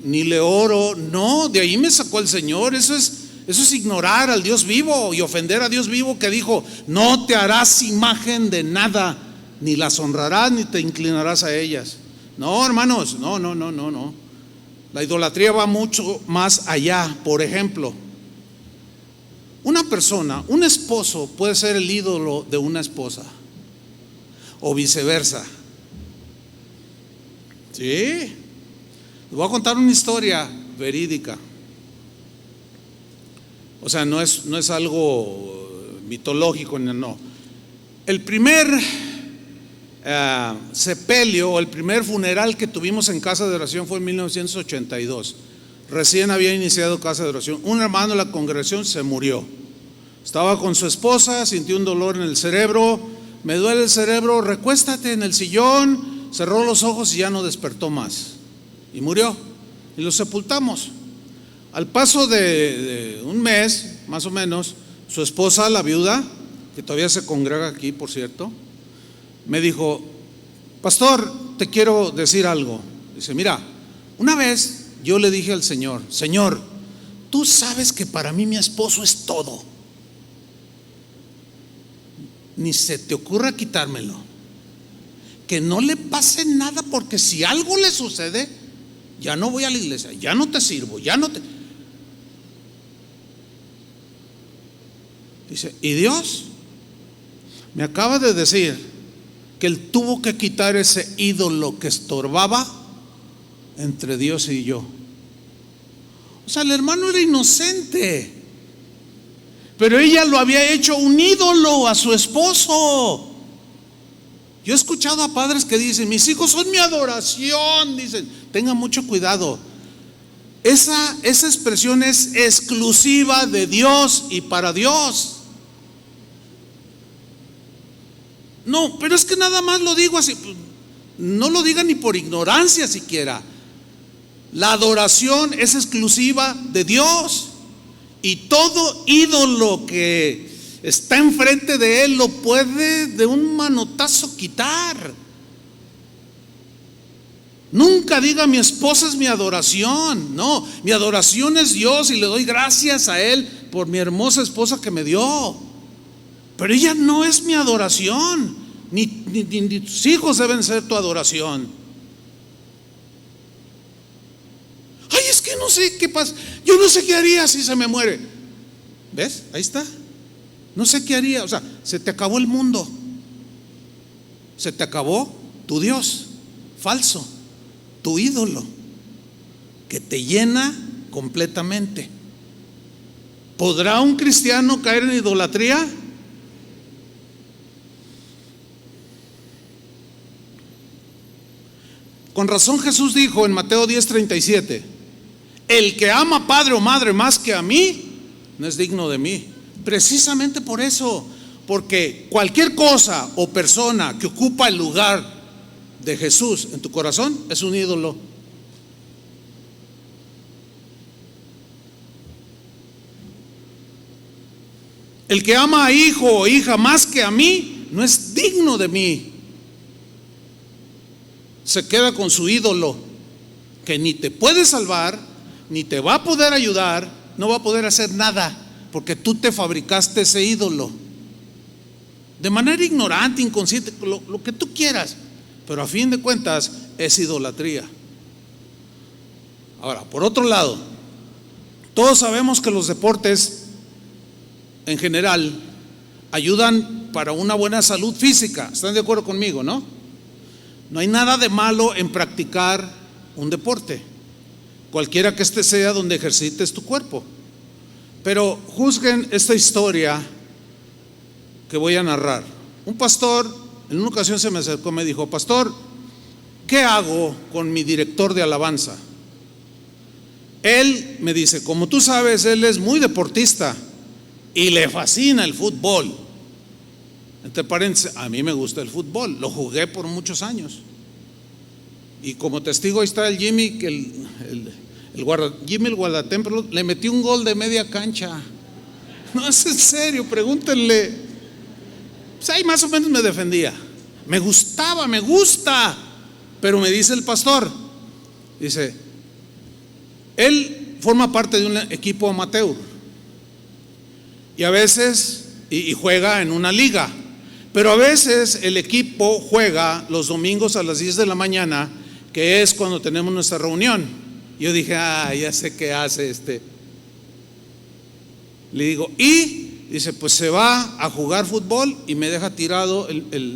ni le oro. No, de ahí me sacó el Señor. Eso es ignorar al Dios vivo y ofender a Dios vivo, que dijo: no te harás imagen de nada, ni las honrarás, ni te inclinarás a ellas. No, hermanos, no. La idolatría va mucho más allá. Por ejemplo, una persona, un esposo puede ser el ídolo de una esposa, o viceversa. Sí, les voy a contar una historia verídica. O sea, no es algo mitológico, no. El primer sepelio o el primer funeral que tuvimos en casa de oración fue en 1982. Recién había iniciado casa de oración. Un hermano de la congregación se murió. Estaba con su esposa, sintió un dolor en el cerebro. Me duele el cerebro, recuéstate en el sillón. Cerró los ojos y ya no despertó más. Y murió. Y lo sepultamos. Al paso de un mes, más o menos, su esposa, la viuda, que todavía se congrega aquí, por cierto, me dijo: pastor, te quiero decir algo. Dice: mira, una vez yo le dije al Señor: Señor, tú sabes que para mí mi esposo es todo. Ni se te ocurra quitármelo. Que no le pase nada, porque si algo le sucede, ya no voy a la iglesia, ya no te sirvo, ya no te... Dice: y Dios me acaba de decir que Él tuvo que quitar ese ídolo que estorbaba entre Dios y yo. O sea, el hermano era inocente, pero ella lo había hecho un ídolo a su esposo. Yo he escuchado a padres que dicen: mis hijos son mi adoración. Dicen: tengan mucho cuidado. Esa expresión es exclusiva de Dios y para Dios. No, pero es que nada más lo digo así. No lo digan ni por ignorancia siquiera. La adoración es exclusiva de Dios. Y todo ídolo que está enfrente de Él lo puede de un manotazo quitar. Nunca diga: mi esposa es mi adoración. No, mi adoración es Dios y le doy gracias a Él por mi hermosa esposa que me dio. Pero ella no es mi adoración, ni tus hijos deben ser tu adoración. Ay, es que no sé qué pasa. Yo no sé qué haría si se me muere. ¿Ves? Ahí está. No sé qué haría. O sea, se te acabó el mundo. Se te acabó tu Dios falso, tu ídolo, que te llena completamente. ¿Podrá un cristiano caer en idolatría? Con razón Jesús dijo en Mateo 10:37, el que ama padre o madre más que a mí, no es digno de mí. Precisamente por eso, porque cualquier cosa o persona que ocupa el lugar de Jesús en tu corazón es un ídolo. El que ama a hijo o hija más que a mí, no es digno de mí. Se queda con su ídolo, que ni te puede salvar, ni te va a poder ayudar, no va a poder hacer nada, porque tú te fabricaste ese ídolo. De manera ignorante, inconsciente, lo que tú quieras, pero a fin de cuentas es idolatría. Ahora, por otro lado, todos sabemos que los deportes en general ayudan para una buena salud física. ¿Están de acuerdo conmigo, no? No hay nada de malo en practicar un deporte, cualquiera que este sea donde ejercites tu cuerpo. Pero juzguen esta historia que voy a narrar. Un pastor en una ocasión se me acercó y me dijo: pastor, ¿qué hago con mi director de alabanza? Él me dice, como tú sabes, él es muy deportista y le fascina el fútbol. Entre paréntesis, a mí me gusta el fútbol, lo jugué por muchos años. Y como testigo ahí está el Jimmy, que Jimmy el guardatemplo, le metió un gol de media cancha. No, es en serio, pregúntenle. Pues ahí más o menos me defendía. Me gustaba, me gusta. Pero me dice el pastor, dice, él forma parte de un equipo amateur y a veces y juega en una liga, pero a veces el equipo juega los domingos a las 10 de la mañana, que es cuando tenemos nuestra reunión. Yo dije, ya sé qué hace este. Le digo, y dice, pues se va a jugar fútbol y me deja tirado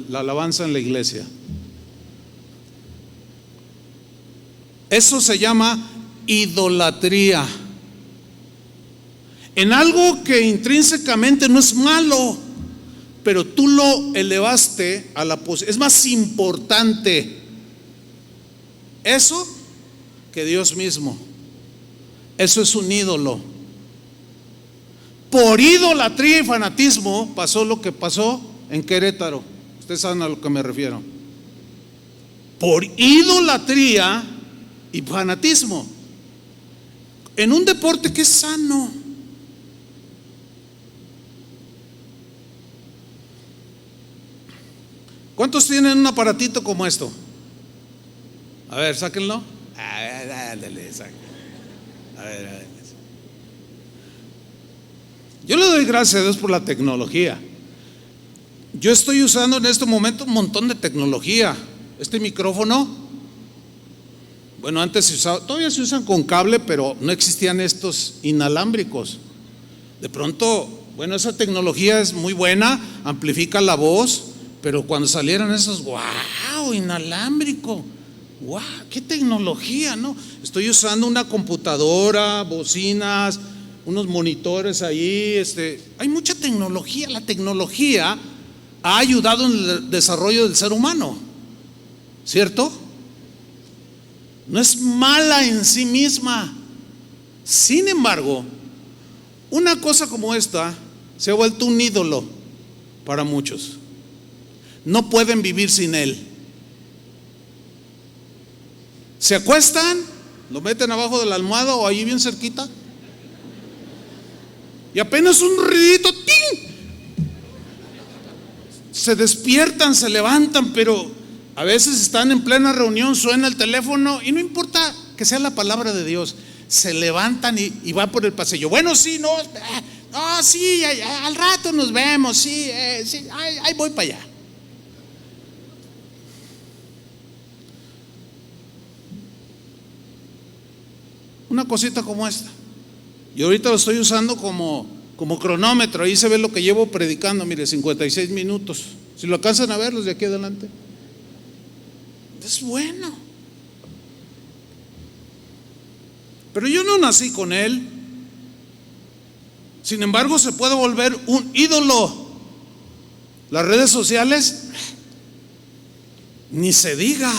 la alabanza en la iglesia. Eso se llama idolatría. En algo que intrínsecamente no es malo, pero tú lo elevaste a la posición. Es más importante eso que Dios mismo. Eso es un ídolo. Por idolatría y fanatismo pasó lo que pasó en Querétaro. Ustedes saben a lo que me refiero. Por idolatría y fanatismo en un deporte que es sano. ¿Cuántos tienen un aparatito como esto? A ver, sáquenlo. A ver. Yo le doy gracias a Dios por la tecnología. Yo estoy usando en este momento un montón de tecnología. Este micrófono, bueno, antes se usaba, todavía se usan con cable, pero no existían estos inalámbricos. De pronto, bueno, esa tecnología es muy buena, amplifica la voz, pero cuando salieron esos, wow, inalámbrico, wow, qué tecnología, ¿no? Estoy usando una computadora, bocinas, unos monitores ahí, hay mucha tecnología. La tecnología ha ayudado en el desarrollo del ser humano, ¿cierto? No es mala en sí misma. Sin embargo, una cosa como esta se ha vuelto un ídolo para muchos. No pueden vivir sin él. Se acuestan, lo meten abajo de la almohada o ahí bien cerquita, y apenas un ruidito, ¡ting!, se despiertan, se levantan, pero a veces están en plena reunión, suena el teléfono y no importa que sea la palabra de Dios, se levantan y van por el pasillo. Bueno, sí, no, sí, al rato nos vemos, sí, ahí voy para allá. Una cosita como esta. Y ahorita lo estoy usando como cronómetro. Ahí se ve lo que llevo predicando. Mire, 56 minutos. Si lo alcanzan a ver los de aquí adelante, es bueno. Pero yo no nací con él. Sin embargo, se puede volver un ídolo. Las redes sociales, ni se diga.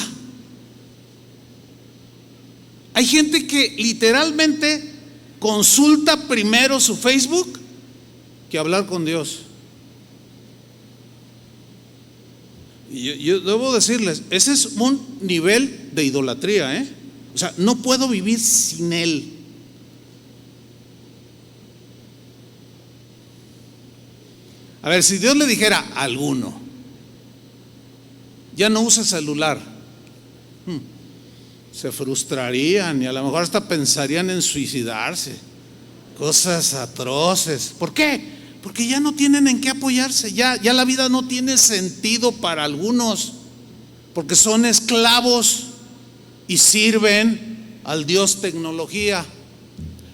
Hay gente que literalmente consulta primero su Facebook que hablar con Dios. Y yo debo decirles, ese es un nivel de idolatría, O sea, no puedo vivir sin Él. A ver, si Dios le dijera a alguno, ya no usa celular, se frustrarían y a lo mejor hasta pensarían en suicidarse. Cosas atroces. ¿Por qué? Porque ya no tienen en qué apoyarse. Ya la vida no tiene sentido para algunos, porque son esclavos y sirven al Dios tecnología.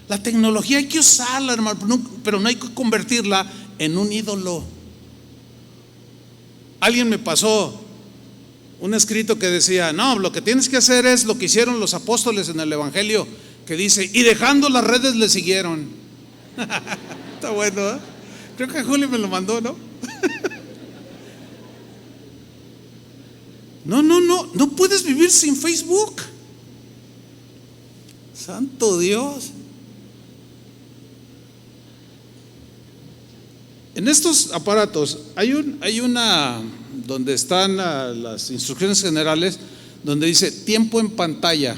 La tecnología hay que usarla, hermano, pero no hay que convertirla en un ídolo. Alguien me pasó un escrito que decía: no, lo que tienes que hacer es lo que hicieron los apóstoles en el Evangelio, que dice: y dejando las redes le siguieron. Está bueno, ¿eh? Creo que Julio me lo mandó, ¿no? No puedes vivir sin Facebook. Santo Dios. En estos aparatos hay una donde están las instrucciones generales, donde dice tiempo en pantalla.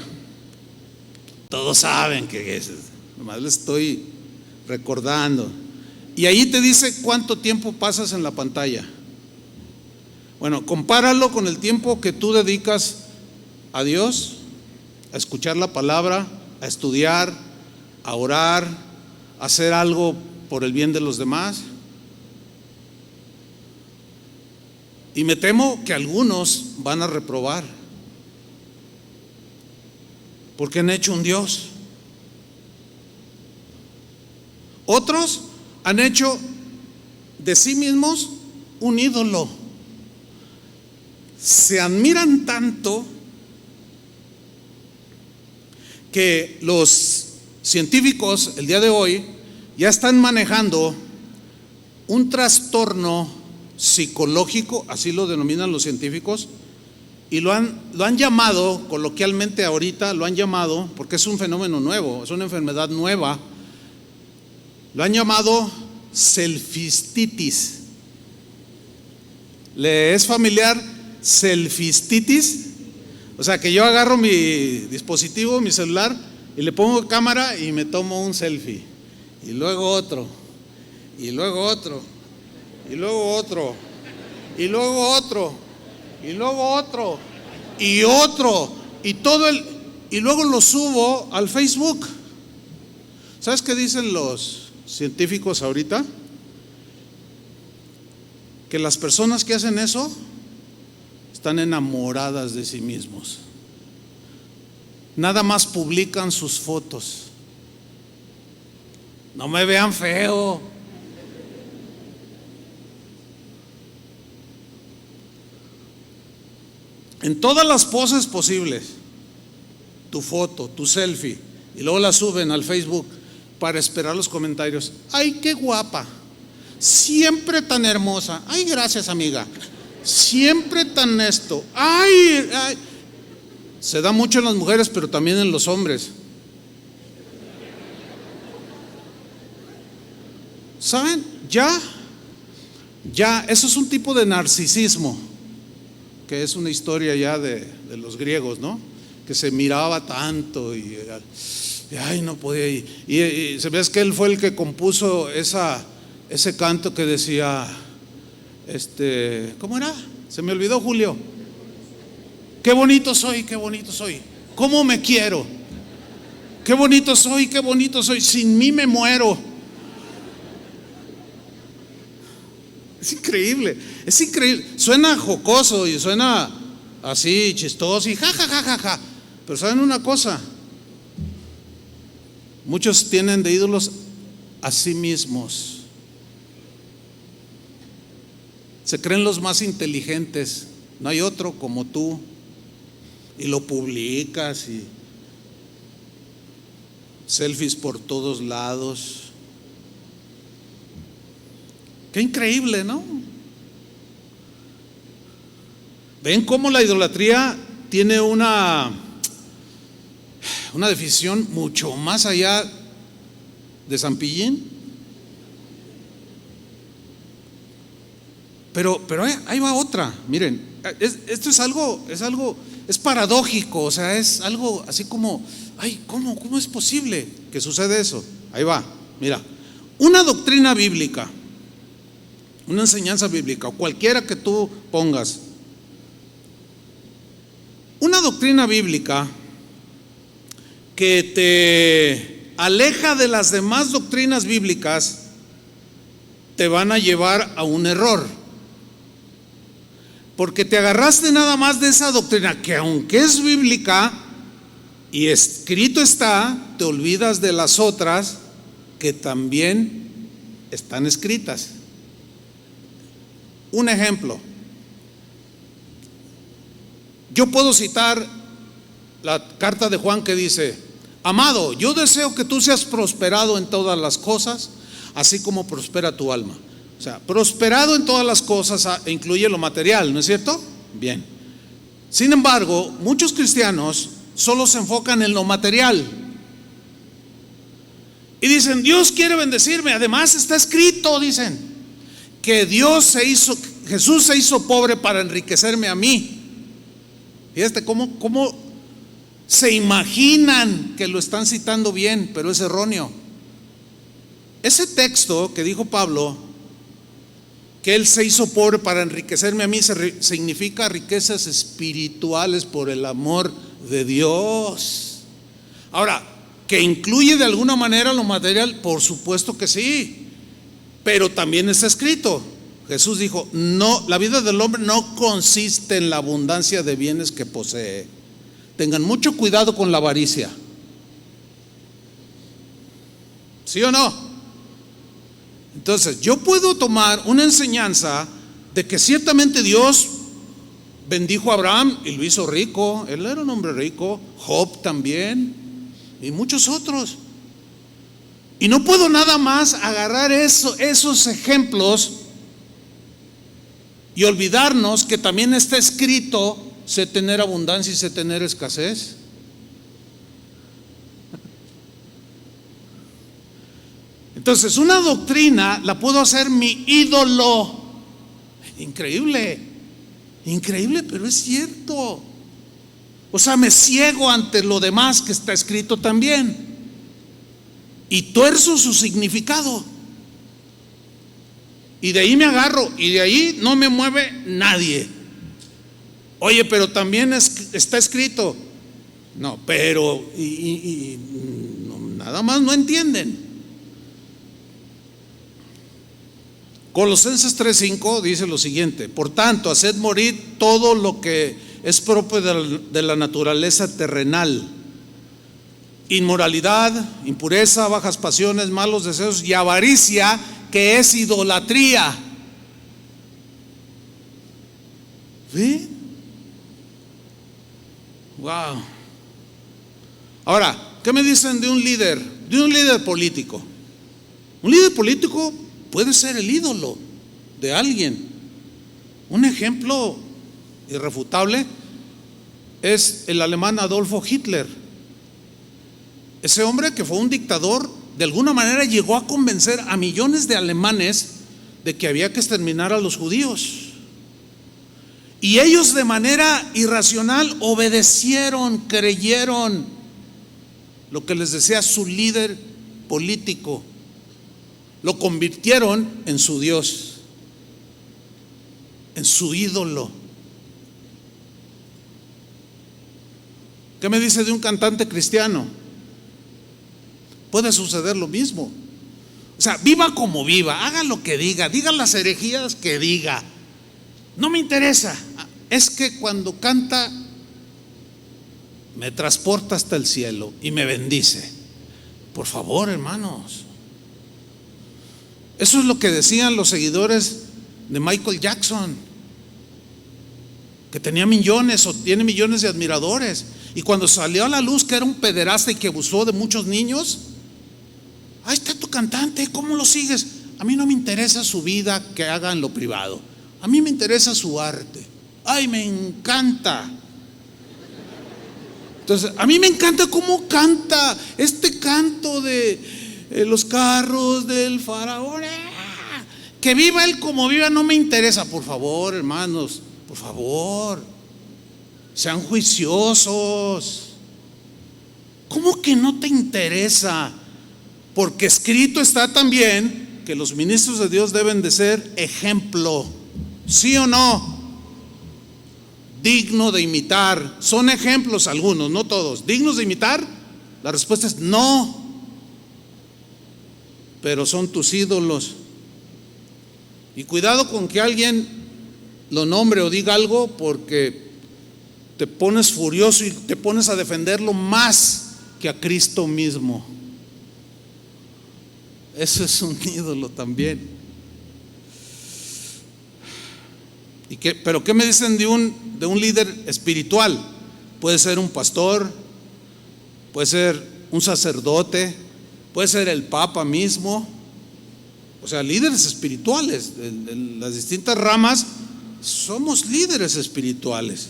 Todos saben que es, nomás les estoy recordando. Y ahí te dice cuánto tiempo pasas en la pantalla. Bueno, compáralo con el tiempo que tú dedicas a Dios, a escuchar la palabra, a estudiar, a orar, a hacer algo por el bien de los demás. Y me temo que algunos van a reprobar, porque han hecho un Dios. Otros han hecho de sí mismos un ídolo. Se admiran tanto que los científicos el día de hoy ya están manejando un trastorno psicológico, así lo denominan los científicos, y lo han llamado, coloquialmente ahorita lo han llamado, porque es un fenómeno nuevo, es una enfermedad nueva, lo han llamado selfistitis. ¿Le es familiar selfistitis? O sea, que yo agarro mi dispositivo, mi celular, y le pongo cámara y me tomo un selfie, y luego otro, y luego otro, y luego otro, y luego otro, y luego otro, y otro, y luego lo subo al Facebook. ¿Sabes qué dicen los científicos ahorita? Que las personas que hacen eso están enamoradas de sí mismos. Nada más publican sus fotos. No me vean feo. En todas las poses posibles, tu foto, tu selfie, y luego la suben al Facebook para esperar los comentarios. Ay, qué guapa, siempre tan hermosa. Ay, gracias, amiga. Siempre tan esto. Ay. Se da mucho en las mujeres, pero también en los hombres. ¿Saben? Ya, eso es un tipo de narcisismo, que es una historia ya de los griegos, ¿no? Que se miraba tanto y ay, no podía ir. Y se ve que él fue el que compuso ese canto que decía, ¿cómo era? Se me olvidó, Julio. Qué bonito soy, qué bonito soy. ¿Cómo me quiero? Qué bonito soy, qué bonito soy. Sin mí me muero. Es increíble, es increíble. Suena jocoso y suena así chistoso y ja, ja, ja, ja, ja. Pero ¿saben una cosa? Muchos tienen de ídolos a sí mismos. Se creen los más inteligentes. No hay otro como tú. Y lo publicas y selfies por todos lados. Qué increíble, ¿no? ¿Ven cómo la idolatría tiene una definición mucho más allá de San Pillín? Pero ahí va otra. Miren, esto es paradójico, o sea, es algo así como, ay, ¿cómo es posible que suceda eso? Ahí va, mira, una doctrina bíblica, una enseñanza bíblica, o cualquiera que tú pongas, una doctrina bíblica que te aleja de las demás doctrinas bíblicas, te van a llevar a un error. Porque te agarraste nada más de esa doctrina que, aunque es bíblica y escrito está, te olvidas de las otras que también están escritas. Un ejemplo, yo puedo citar la carta de Juan que dice: amado, yo deseo que tú seas prosperado en todas las cosas, así como prospera tu alma. O sea, prosperado en todas las cosas incluye lo material, ¿no es cierto? Bien. Sin embargo, muchos cristianos solo se enfocan en lo material y dicen: Dios quiere bendecirme. Además está escrito, dicen, que Jesús se hizo pobre para enriquecerme a mí. Fíjate cómo se imaginan que lo están citando bien, pero es erróneo. Ese texto que dijo Pablo, que Él se hizo pobre para enriquecerme a mí, significa riquezas espirituales por el amor de Dios. Ahora, ¿que incluye de alguna manera lo material? Por supuesto que sí, pero también está escrito. Jesús dijo: no, la vida del hombre no consiste en la abundancia de bienes que posee. Tengan mucho cuidado con la avaricia. ¿Sí o no? Entonces, yo puedo tomar una enseñanza de que ciertamente Dios bendijo a Abraham y lo hizo rico. Él era un hombre rico. Job también, y muchos otros. Y no puedo nada más agarrar esos ejemplos y olvidarnos que también está escrito: sé tener abundancia y sé tener escasez. Entonces, una doctrina la puedo hacer mi ídolo. Increíble, pero es cierto. O sea, me ciego ante lo demás que está escrito también y tuerzo su significado. Y de ahí me agarro y de ahí no me mueve nadie. Oye, pero también está escrito. No, pero nada más no entienden. Colosenses 3:5 dice lo siguiente: por tanto, haced morir todo lo que es propio de la naturaleza terrenal: inmoralidad, impureza, bajas pasiones, malos deseos y avaricia, que es idolatría. ¿Ven? Wow. Ahora, ¿qué me dicen de un líder? De un líder político. Un líder político puede ser el ídolo de alguien. Un ejemplo irrefutable es el alemán Adolfo Hitler. Ese hombre, que fue un dictador, de alguna manera llegó a convencer a millones de alemanes de que había que exterminar a los judíos. Y ellos, de manera irracional, obedecieron, creyeron lo que les decía su líder político. Lo convirtieron en su Dios, en su ídolo. ¿Qué me dice de un cantante cristiano? Puede suceder lo mismo. O sea, viva como viva, haga lo que diga las herejías que diga. No me interesa. Es que cuando canta me transporta hasta el cielo y me bendice. Por favor, hermanos. Eso es lo que decían los seguidores de Michael Jackson, que tenía millones o tiene millones de admiradores. Y cuando salió a la luz que era un pederasta y que abusó de muchos niños: ahí está tu cantante, ¿cómo lo sigues? a mí no me interesa su vida que haga en lo privado, a mí me interesa su arte. Ay, me encanta. Entonces, a mí me encanta cómo canta este canto de los carros del faraón. Que viva él como viva no me interesa. Por favor, hermanos, por favor, sean juiciosos. ¿Cómo que no te interesa? Porque escrito está también que los ministros de Dios deben de ser ejemplo. ¿Sí o no? Digno de imitar. Son ejemplos algunos, no todos. ¿Dignos de imitar? La respuesta es no. Pero son tus ídolos. Y cuidado con que alguien lo nombre o diga algo, porque te pones furioso y te pones a defenderlo más que a Cristo mismo. Eso es un ídolo también. ¿Pero qué me dicen de un líder espiritual? Puede ser un pastor, puede ser un sacerdote, puede ser el Papa mismo. O sea, líderes espirituales. En las distintas ramas somos líderes espirituales.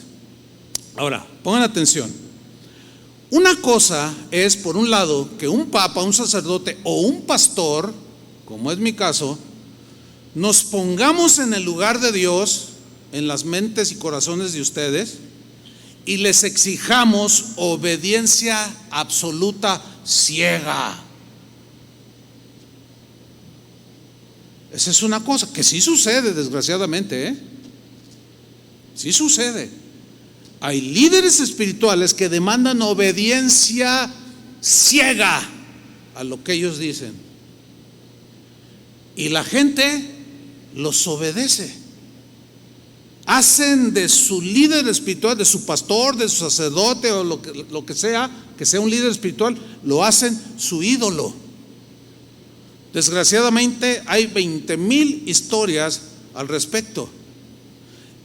Ahora, pongan atención. Una cosa es, por un lado, que un papa, un sacerdote o un pastor, como es mi caso, nos pongamos en el lugar de Dios en las mentes y corazones de ustedes y les exijamos obediencia absoluta, ciega. Esa es una cosa que sí sucede, desgraciadamente, sí sucede. Hay líderes espirituales que demandan obediencia ciega a lo que ellos dicen, y la gente los obedece. Hacen de su líder espiritual, de su pastor, de su sacerdote o lo que sea un líder espiritual, lo hacen su ídolo. Desgraciadamente hay 20,000 historias al respecto.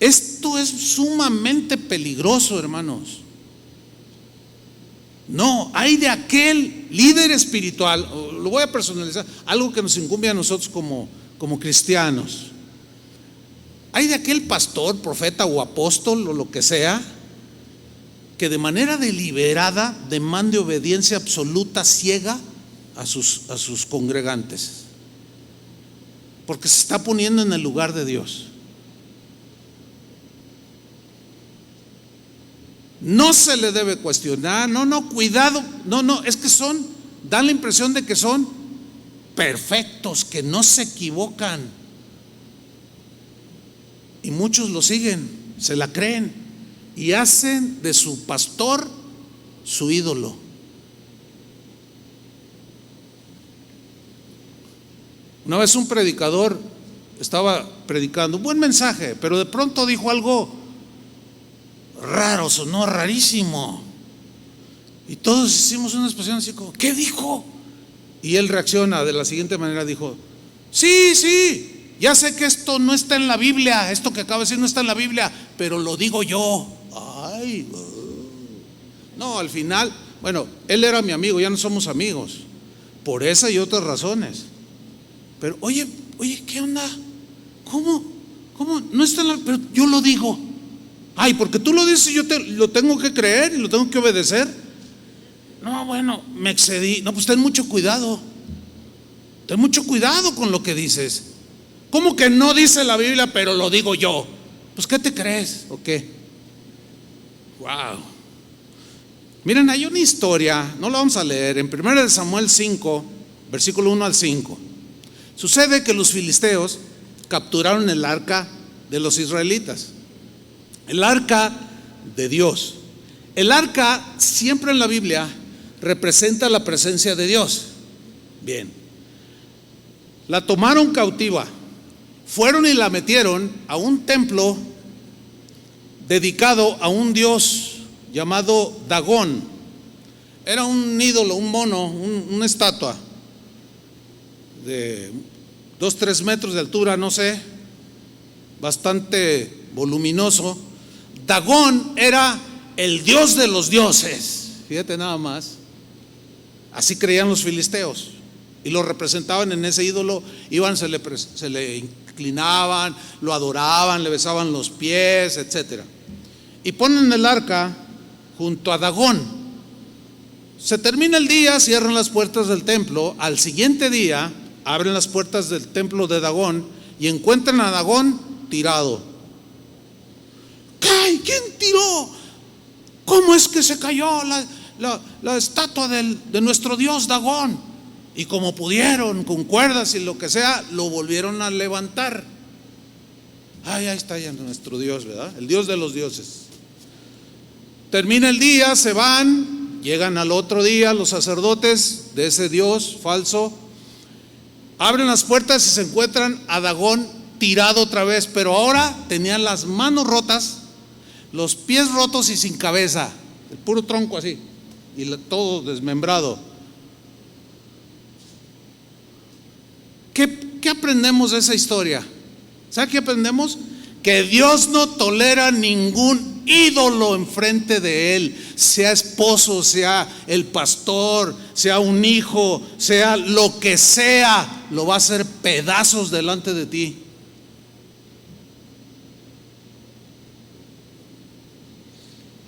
Esto es sumamente peligroso, hermanos. No, hay de aquel líder espiritual, lo voy a personalizar, algo que nos incumbe a nosotros como cristianos. Hay de aquel pastor, profeta o apóstol o lo que sea, que de manera deliberada demande obediencia absoluta, ciega a sus congregantes, porque se está poniendo en el lugar de Dios. No se le debe cuestionar, cuidado, es que dan la impresión de que son perfectos, que no se equivocan, y muchos lo siguen, se la creen y hacen de su pastor su ídolo. Una vez un predicador estaba predicando un buen mensaje, pero de pronto dijo algo raro, sonó rarísimo, y todos hicimos una expresión así como, ¿qué dijo? Y él reacciona de la siguiente manera, dijo, sí, ya sé que esto no está en la Biblia, esto que acabo de decir no está en la Biblia, pero lo digo yo. Ay, no, al final, bueno, él era mi amigo, ya no somos amigos, por esa y otras razones. Pero oye, ¿qué onda? ¿Cómo? No está en la, pero yo lo digo. Ay, porque tú lo dices, yo lo tengo que creer y lo tengo que obedecer. No, bueno, me excedí. No, pues ten mucho cuidado. Ten mucho cuidado con lo que dices. ¿Cómo que no dice la Biblia, pero lo digo yo? Pues, ¿qué te crees o qué? Wow. Miren, hay una historia, no la vamos a leer, en 1 Samuel 5, versículo 1 al 5. Sucede que los filisteos capturaron el arca de los israelitas, el arca de Dios. El arca siempre en la Biblia representa la presencia de Dios. Bien, la tomaron cautiva, fueron y la metieron a un templo dedicado a un dios llamado Dagón. Era un ídolo, un mono, una estatua de 2-3 metros de altura, no sé, bastante voluminoso. Dagón era el dios de los dioses, fíjate nada más. Así creían los filisteos. y lo representaban en ese ídolo. Iban, se le inclinaban, lo adoraban, le besaban los pies, etc. Y ponen el arca junto a Dagón. Se termina el día, cierran las puertas del templo. Al siguiente día abren las puertas del templo de Dagón y encuentran a Dagón tirado. ¡Ay! ¿Quién tiró? ¿Cómo es que se cayó la estatua de nuestro dios Dagón? Y como pudieron, con cuerdas y lo que sea, lo volvieron a levantar. Ay, ahí está ya nuestro Dios, ¿verdad? El Dios de los dioses. Termina el día, se van, llegan al otro día los sacerdotes de ese Dios falso, abren las puertas y se encuentran a Dagón tirado otra vez, pero ahora tenían las manos rotas, los pies rotos y sin cabeza, el puro tronco así, y todo desmembrado. ¿Qué aprendemos de esa historia? ¿Sabe qué aprendemos? Que Dios no tolera ningún ídolo enfrente de Él, sea esposo, sea el pastor, sea un hijo, sea lo que sea, lo va a hacer pedazos delante de ti.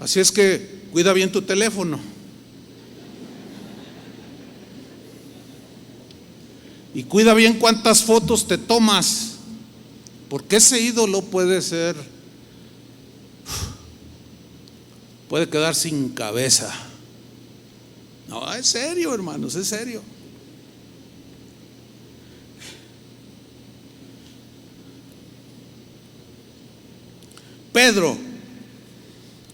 Así es que cuida bien tu teléfono. Y cuida bien cuántas fotos te tomas, porque ese ídolo puede quedar sin cabeza. No, es serio, hermanos, es serio. Pedro,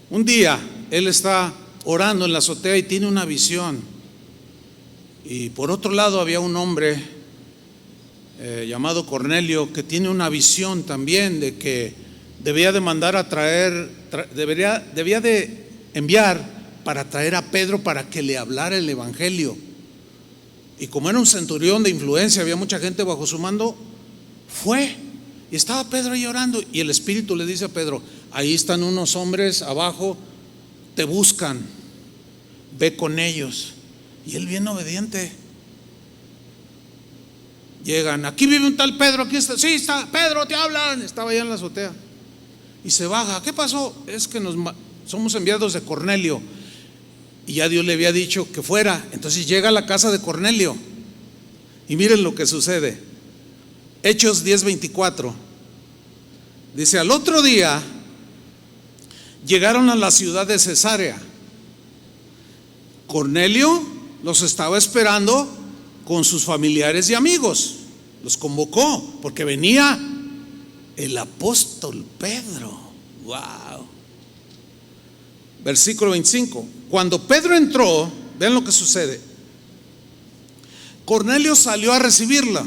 un día, él está orando en la azotea y tiene una visión. Y por otro lado había un hombre llamado Cornelio, que tiene una visión también de que debía de mandar a traer, debía de enviar para traer a Pedro para que le hablara el evangelio. Y como era un centurión de influencia, había mucha gente bajo su mando, fue. Y estaba Pedro ahí orando y el Espíritu le dice a Pedro: ahí están unos hombres abajo, te buscan, ve con ellos. Y él bien obediente. Llegan, aquí vive un tal Pedro, aquí está, sí está, Pedro, te hablan. Estaba allá en la azotea y se baja. ¿Qué pasó? Es que somos enviados de Cornelio y ya Dios le había dicho que fuera. Entonces llega a la casa de Cornelio y miren lo que sucede. Hechos 10:24 dice: al otro día llegaron a la ciudad de Cesarea. Cornelio los estaba esperando con sus familiares y amigos. Los convocó porque venía el apóstol Pedro. Wow. Versículo 25. Cuando Pedro entró, vean lo que sucede. Cornelio salió a recibirlo.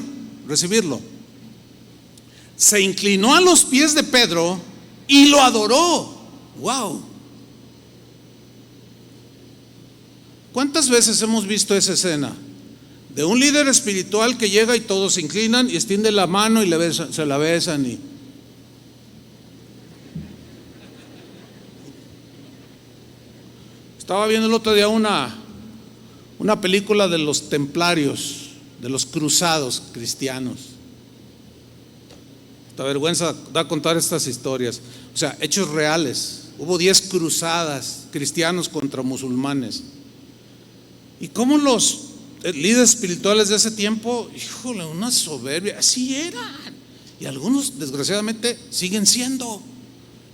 Se inclinó a los pies de Pedro y lo adoró. Wow. ¿Cuántas veces hemos visto esa escena? De un líder espiritual que llega y todos se inclinan y extiende la mano y se la besan y estaba viendo el otro día una película de los templarios, de los cruzados cristianos. Esta vergüenza da contar estas historias, o sea, hechos reales. Hubo 10 cruzadas cristianos contra musulmanes. Y cómo los líderes espirituales de ese tiempo, híjole, una soberbia, así eran. Y algunos desgraciadamente siguen siendo.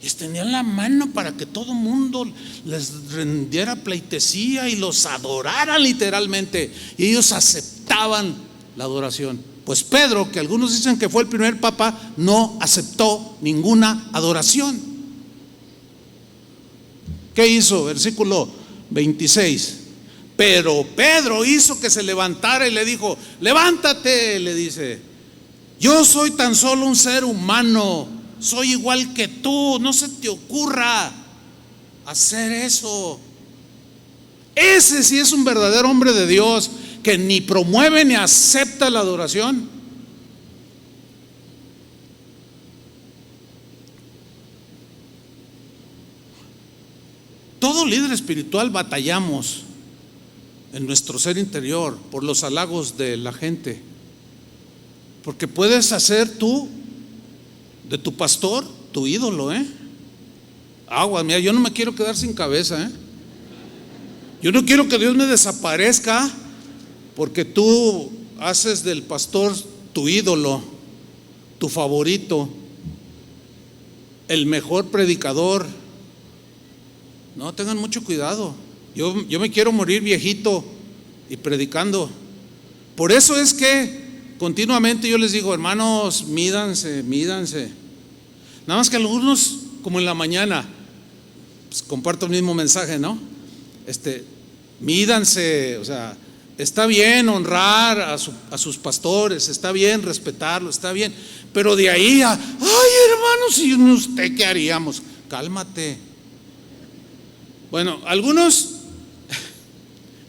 Y extendían la mano para que todo el mundo les rendiera pleitesía y los adorara literalmente. Y ellos aceptaban la adoración. Pues Pedro, que algunos dicen que fue el primer papa, no aceptó ninguna adoración. ¿Qué hizo? Versículo 26. Pero Pedro hizo que se levantara y le dijo: levántate, le dice, yo soy tan solo un ser humano, soy igual que tú, no se te ocurra hacer eso. Ese sí es un verdadero hombre de Dios, que ni promueve ni acepta la adoración. Todo líder espiritual batallamos en nuestro ser interior por los halagos de la gente. Porque puedes hacer tú de tu pastor tu ídolo, Agua, mira, yo no me quiero quedar sin cabeza, Yo no quiero que Dios me desaparezca porque tú haces del pastor tu ídolo, tu favorito, el mejor predicador. No, tengan mucho cuidado. Yo me quiero morir viejito y predicando. Por eso es que continuamente yo les digo, hermanos, mídanse. Nada más que algunos, como en la mañana, pues comparto el mismo mensaje, ¿no? Mídanse, o sea, está bien honrar a sus pastores, está bien respetarlos, está bien, pero de ahí ay, hermanos, ¿y usted qué haríamos? Cálmate. Bueno, algunos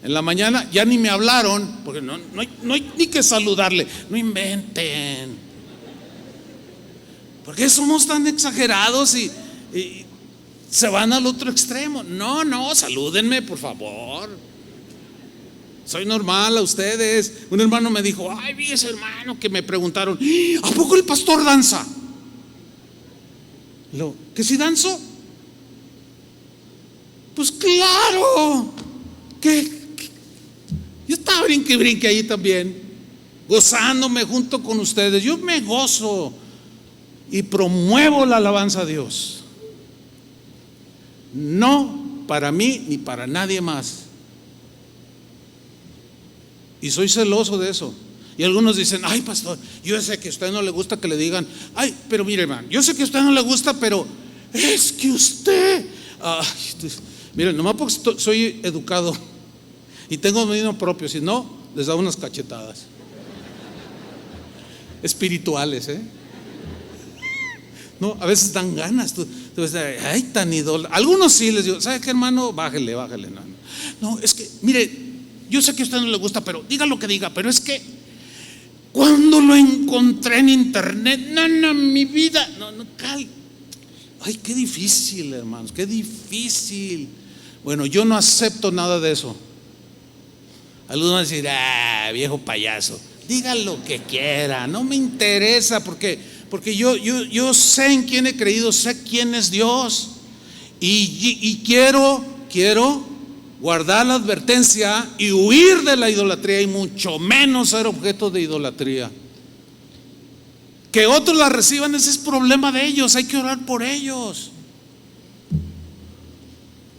en la mañana ya ni me hablaron, porque no hay ni que saludarle. No inventen, porque somos tan exagerados y se van al otro extremo. No, salúdenme, por favor. Soy normal a ustedes. Un hermano me dijo, ay, vi ese hermano que me preguntaron, ¿a poco el pastor danza? ¿Que si danzo? Pues claro, que yo estaba brinque ahí también, gozándome junto con ustedes. Yo me gozo y promuevo la alabanza a Dios, no para mí ni para nadie más. Y soy celoso de eso. Y algunos dicen, ay, pastor, yo sé que a usted no le gusta que le digan, ay, pero mire, hermano, yo sé que a usted no le gusta, pero es que usted, miren, nomás porque soy educado y tengo dominio propio, si no, les da unas cachetadas espirituales, No, a veces dan ganas. Tú ves, ay, tan idólatra. Algunos sí les digo, ¿sabe qué, hermano? Bájele. No, es que, mire, yo sé que a usted no le gusta, pero diga lo que diga, pero es que cuando lo encontré en internet, no, mi vida, ay, qué difícil, hermanos, qué difícil. Bueno, yo no acepto nada de eso. Algunos van a decir, viejo payaso, diga lo que quiera, no me interesa, porque yo sé en quién he creído, sé quién es Dios, y quiero guardar la advertencia y huir de la idolatría, y mucho menos ser objeto de idolatría. Que otros la reciban, ese es problema de ellos, hay que orar por ellos.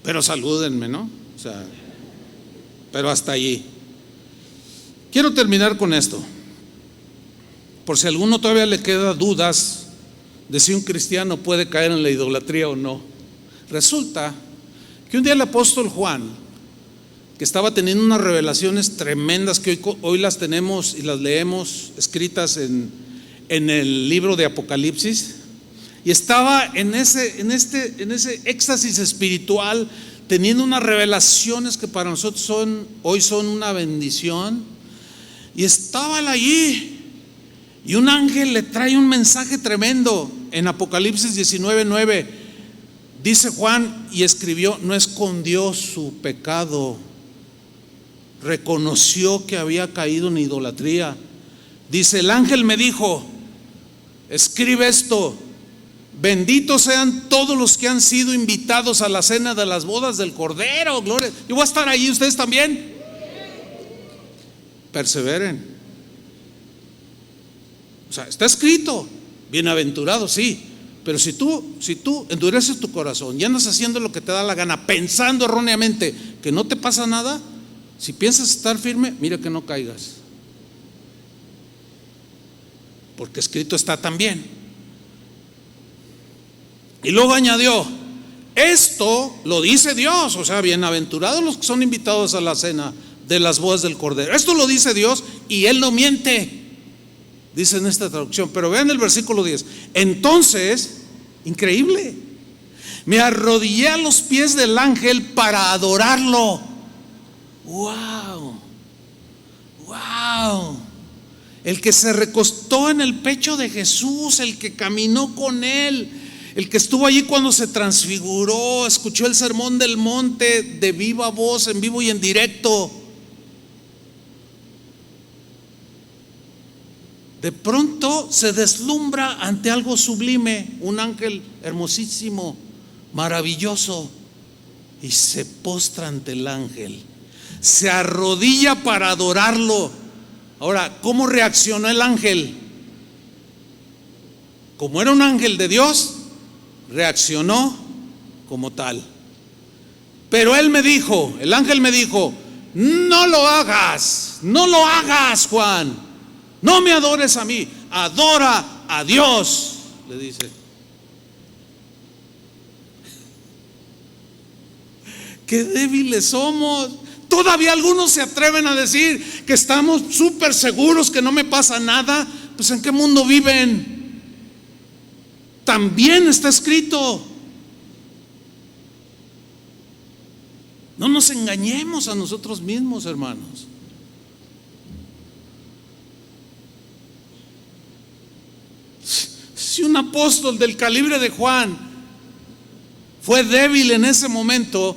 Pero salúdenme, ¿no? O sea, pero hasta allí. Quiero terminar con esto, por si a alguno todavía le queda dudas de si un cristiano puede caer en la idolatría o no. Resulta que un día el apóstol Juan, que estaba teniendo unas revelaciones tremendas que hoy las tenemos y las leemos escritas en el libro de Apocalipsis, y estaba en ese éxtasis espiritual, teniendo unas revelaciones que para nosotros hoy son una bendición. Y estaba él allí, y un ángel le trae un mensaje tremendo. En Apocalipsis 19:9 dice Juan, y escribió, no escondió su pecado, reconoció que había caído en idolatría. Dice, el ángel me dijo, escribe esto: benditos sean todos los que han sido invitados a la cena de las bodas del Cordero. Gloria. Yo voy a estar ahí, ustedes también. Perseveren. O sea, está escrito, bienaventurado, sí, pero si tú endureces tu corazón y andas haciendo lo que te da la gana, pensando erróneamente que no te pasa nada, si piensas estar firme, mira que no caigas, porque escrito está también. Y luego añadió, esto lo dice Dios, o sea, bienaventurados los que son invitados a la cena de las bodas del Cordero. Esto lo dice Dios y Él no miente, dice en esta traducción. Pero vean el versículo 10. Entonces, increíble, me arrodillé a los pies del ángel para adorarlo. Wow. El que se recostó en el pecho de Jesús, el que caminó con Él, el que estuvo allí cuando se transfiguró, escuchó el sermón del monte de viva voz, en vivo y en directo. de pronto se deslumbra ante algo sublime, un ángel hermosísimo, maravilloso, y se postra ante el ángel, se arrodilla para adorarlo. Ahora, ¿cómo reaccionó el ángel? Como era un ángel de Dios, reaccionó como tal. Pero él me dijo, el ángel me dijo: no lo hagas, no lo hagas, Juan, no me adores a mí, adora a Dios, le dice. Qué débiles somos. Todavía algunos se atreven a decir que estamos súper seguros, que no me pasa nada. Pues ¿en qué mundo viven? También está escrito. No nos engañemos a nosotros mismos, hermanos. Si un apóstol del calibre de Juan fue débil en ese momento,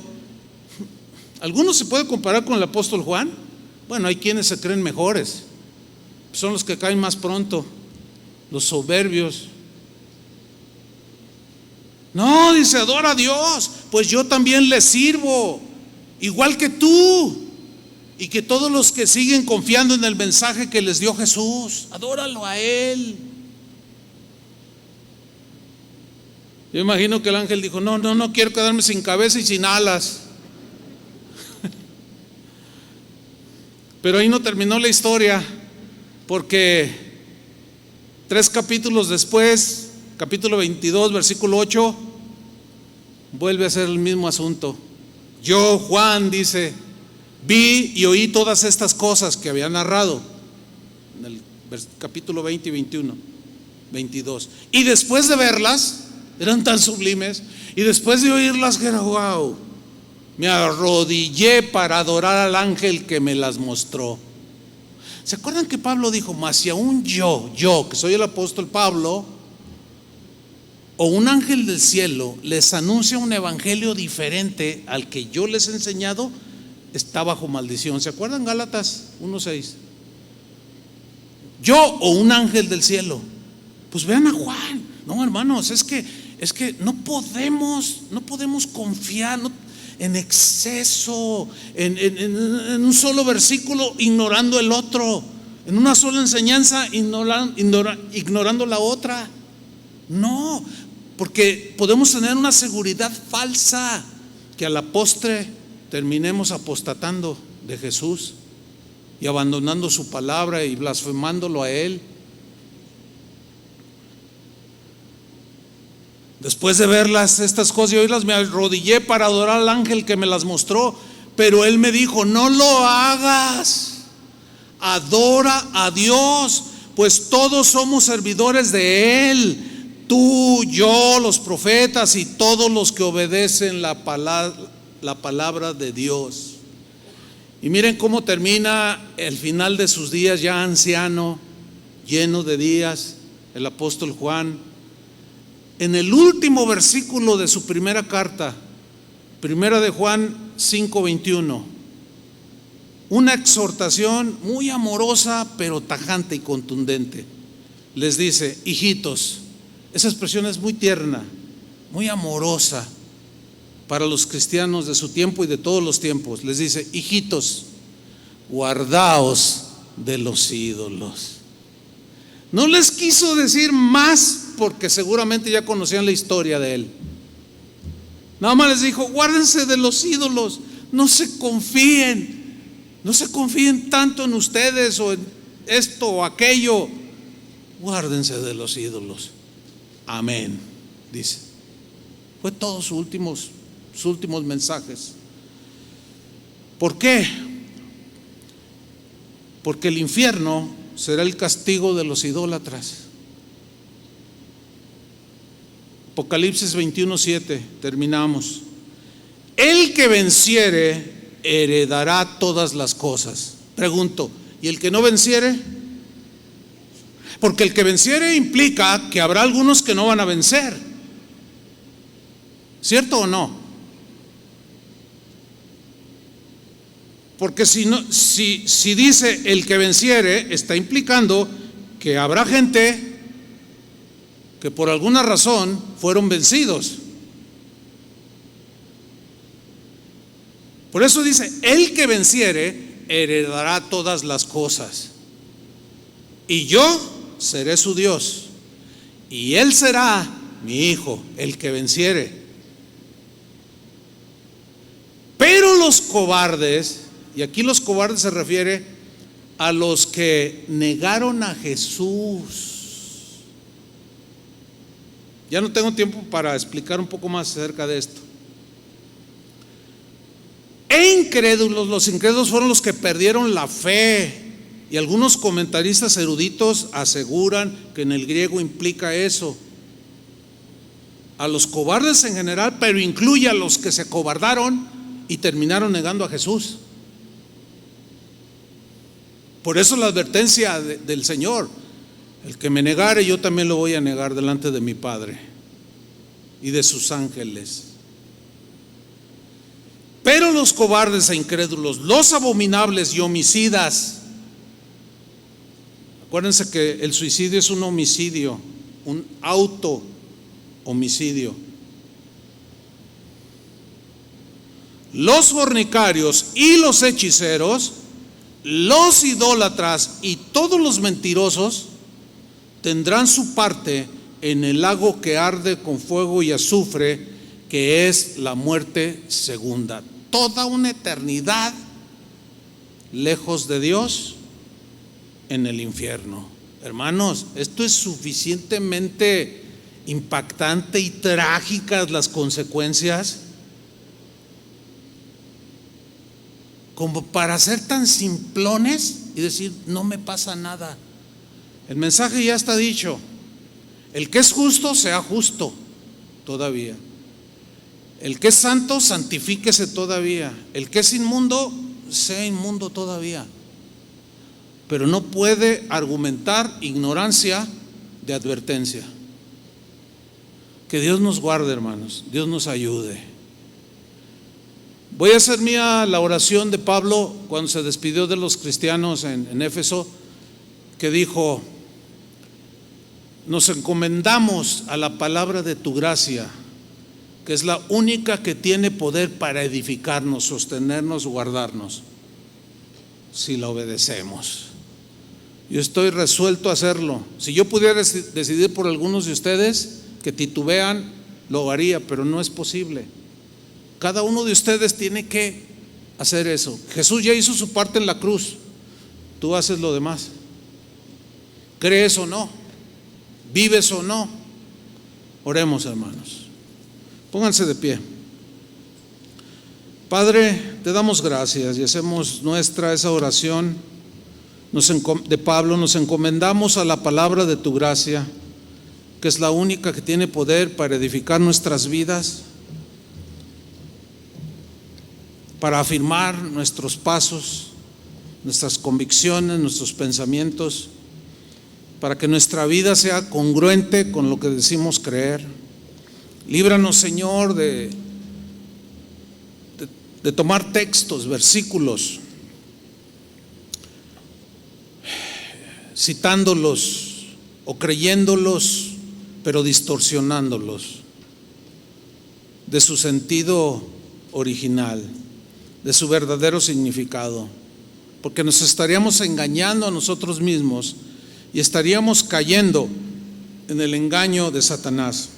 ¿alguno se puede comparar con el apóstol Juan? Bueno, hay quienes se creen mejores, son los que caen más pronto, los soberbios. No, dice, adora a Dios. Pues yo también le sirvo, igual que tú y que todos los que siguen confiando en el mensaje que les dio Jesús. Adóralo a Él. Yo imagino que el ángel dijo: no quiero quedarme sin cabeza y sin alas. Pero ahí no terminó la historia, porque 3 capítulos después, capítulo 22, versículo 8, vuelve a ser el mismo asunto. Yo, Juan, dice, vi y oí todas estas cosas que había narrado en el capítulo 20 y 21, 22. Y después de verlas, eran tan sublimes, y después de oírlas, que era wow, me arrodillé para adorar al ángel que me las mostró. ¿Se acuerdan que Pablo dijo: mas si aún yo que soy el apóstol Pablo, o un ángel del cielo les anuncia un evangelio diferente al que yo les he enseñado, está bajo maldición? ¿Se acuerdan Gálatas 1:6? Yo o un ángel del cielo. Pues vean a Juan. No, hermanos, es que no podemos confiar en exceso, en un solo versículo ignorando el otro, en una sola enseñanza ignorando la otra. No, porque podemos tener una seguridad falsa que a la postre terminemos apostatando de Jesús y abandonando su palabra y blasfemándolo a Él. Después de verlas, estas cosas y oírlas, me arrodillé para adorar al ángel que me las mostró. Pero él me dijo: no lo hagas, adora a Dios, pues todos somos servidores de Él, tú, yo, los profetas y todos los que obedecen la palabra de Dios. Y miren cómo termina el final de sus días, ya anciano, lleno de días, el apóstol Juan. En el último versículo de su primera carta, primera de Juan 5:21, una exhortación muy amorosa pero tajante y contundente. Les dice: hijitos. Esa expresión es muy tierna, muy amorosa para los cristianos de su tiempo y de todos los tiempos. Les dice: hijitos, guardaos de los ídolos. No les quiso decir más, porque seguramente ya conocían la historia de él. Nada más les dijo: guárdense de los ídolos, no se confíen tanto en ustedes o en esto o aquello. Guárdense de los ídolos. Amén, dice. Fue todos sus últimos mensajes. ¿Por qué? Porque el infierno será el castigo de los idólatras. Apocalipsis 21:7, terminamos. El que venciere heredará todas las cosas. Pregunto: ¿y el que no venciere? Porque el que venciere implica que habrá algunos que no van a vencer. ¿Cierto o no? Porque si dice el que venciere, está implicando que habrá gente que por alguna razón fueron vencidos. Por eso dice, el que venciere heredará todas las cosas, y yo seré su Dios, y él será mi hijo, el que venciere. Pero los cobardes, y aquí los cobardes se refiere a los que negaron a Jesús. Ya no tengo tiempo para explicar un poco más acerca de esto. Incrédulos, los incrédulos fueron los que perdieron la fe, y algunos comentaristas eruditos aseguran que en el griego implica eso, a los cobardes en general, pero incluye a los que se acobardaron y terminaron negando a Jesús. Por eso la advertencia del Señor: el que me negare, yo también lo voy a negar delante de mi Padre y de sus ángeles. Pero los cobardes e incrédulos, los abominables y homicidas. Acuérdense que el suicidio es un homicidio, un auto homicidio. Los fornicarios y los hechiceros, los idólatras y todos los mentirosos tendrán su parte en el lago que arde con fuego y azufre, que es la muerte segunda. Toda una eternidad lejos de Dios en el infierno. Hermanos, esto es suficientemente impactante y trágicas las consecuencias como para ser tan simplones y decir, no me pasa nada. El mensaje ya está dicho: el que es justo, sea justo todavía. El que es santo, santifíquese todavía. El que es inmundo, sea inmundo todavía. Pero no puede argumentar ignorancia de advertencia. Que Dios nos guarde, hermanos, Dios nos ayude. Voy a hacer mía la oración de Pablo cuando se despidió de los cristianos en Éfeso, que dijo: nos encomendamos a la palabra de tu gracia, que es la única que tiene poder para edificarnos, sostenernos, guardarnos, si la obedecemos. Yo estoy resuelto a hacerlo. Si yo pudiera decidir por algunos de ustedes que titubean, lo haría, pero no es posible. Cada uno de ustedes tiene que hacer eso. Jesús ya hizo su parte en la cruz, tú haces lo demás. ¿Crees o no? ¿Vives o no? Oremos, hermanos. Pónganse de pie. Padre, te damos gracias y hacemos nuestra esa oración de Pablo. Nos encomendamos a la palabra de tu gracia, que es la única que tiene poder para edificar nuestras vidas, para afirmar nuestros pasos, nuestras convicciones, nuestros pensamientos, para que nuestra vida sea congruente con lo que decimos creer. Líbranos, Señor, de tomar textos, versículos, citándolos o creyéndolos, pero distorsionándolos de su sentido original, de su verdadero significado, porque nos estaríamos engañando a nosotros mismos y estaríamos cayendo en el engaño de Satanás.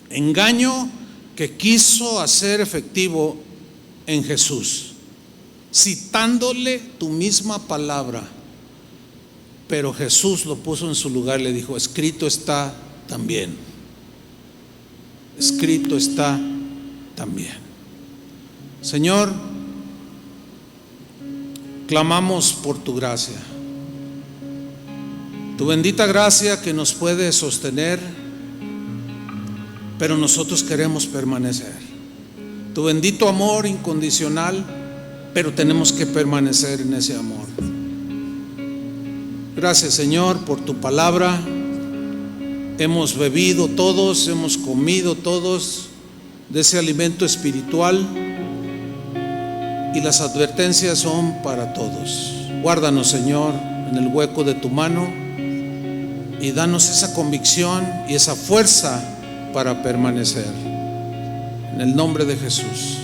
Engaño que quiso hacer efectivo en Jesús, citándole tu misma palabra, pero Jesús lo puso en su lugar y le dijo: escrito está también. Escrito está también. Señor, clamamos por tu gracia, tu bendita gracia que nos puede sostener, pero nosotros queremos permanecer. Tu bendito amor incondicional, pero tenemos que permanecer en ese amor. Gracias, Señor, por tu palabra. Hemos bebido todos, hemos comido todos de ese alimento espiritual, y las advertencias son para todos. Guárdanos, Señor, en el hueco de tu mano. y danos esa convicción y esa fuerza para permanecer. En el nombre de Jesús.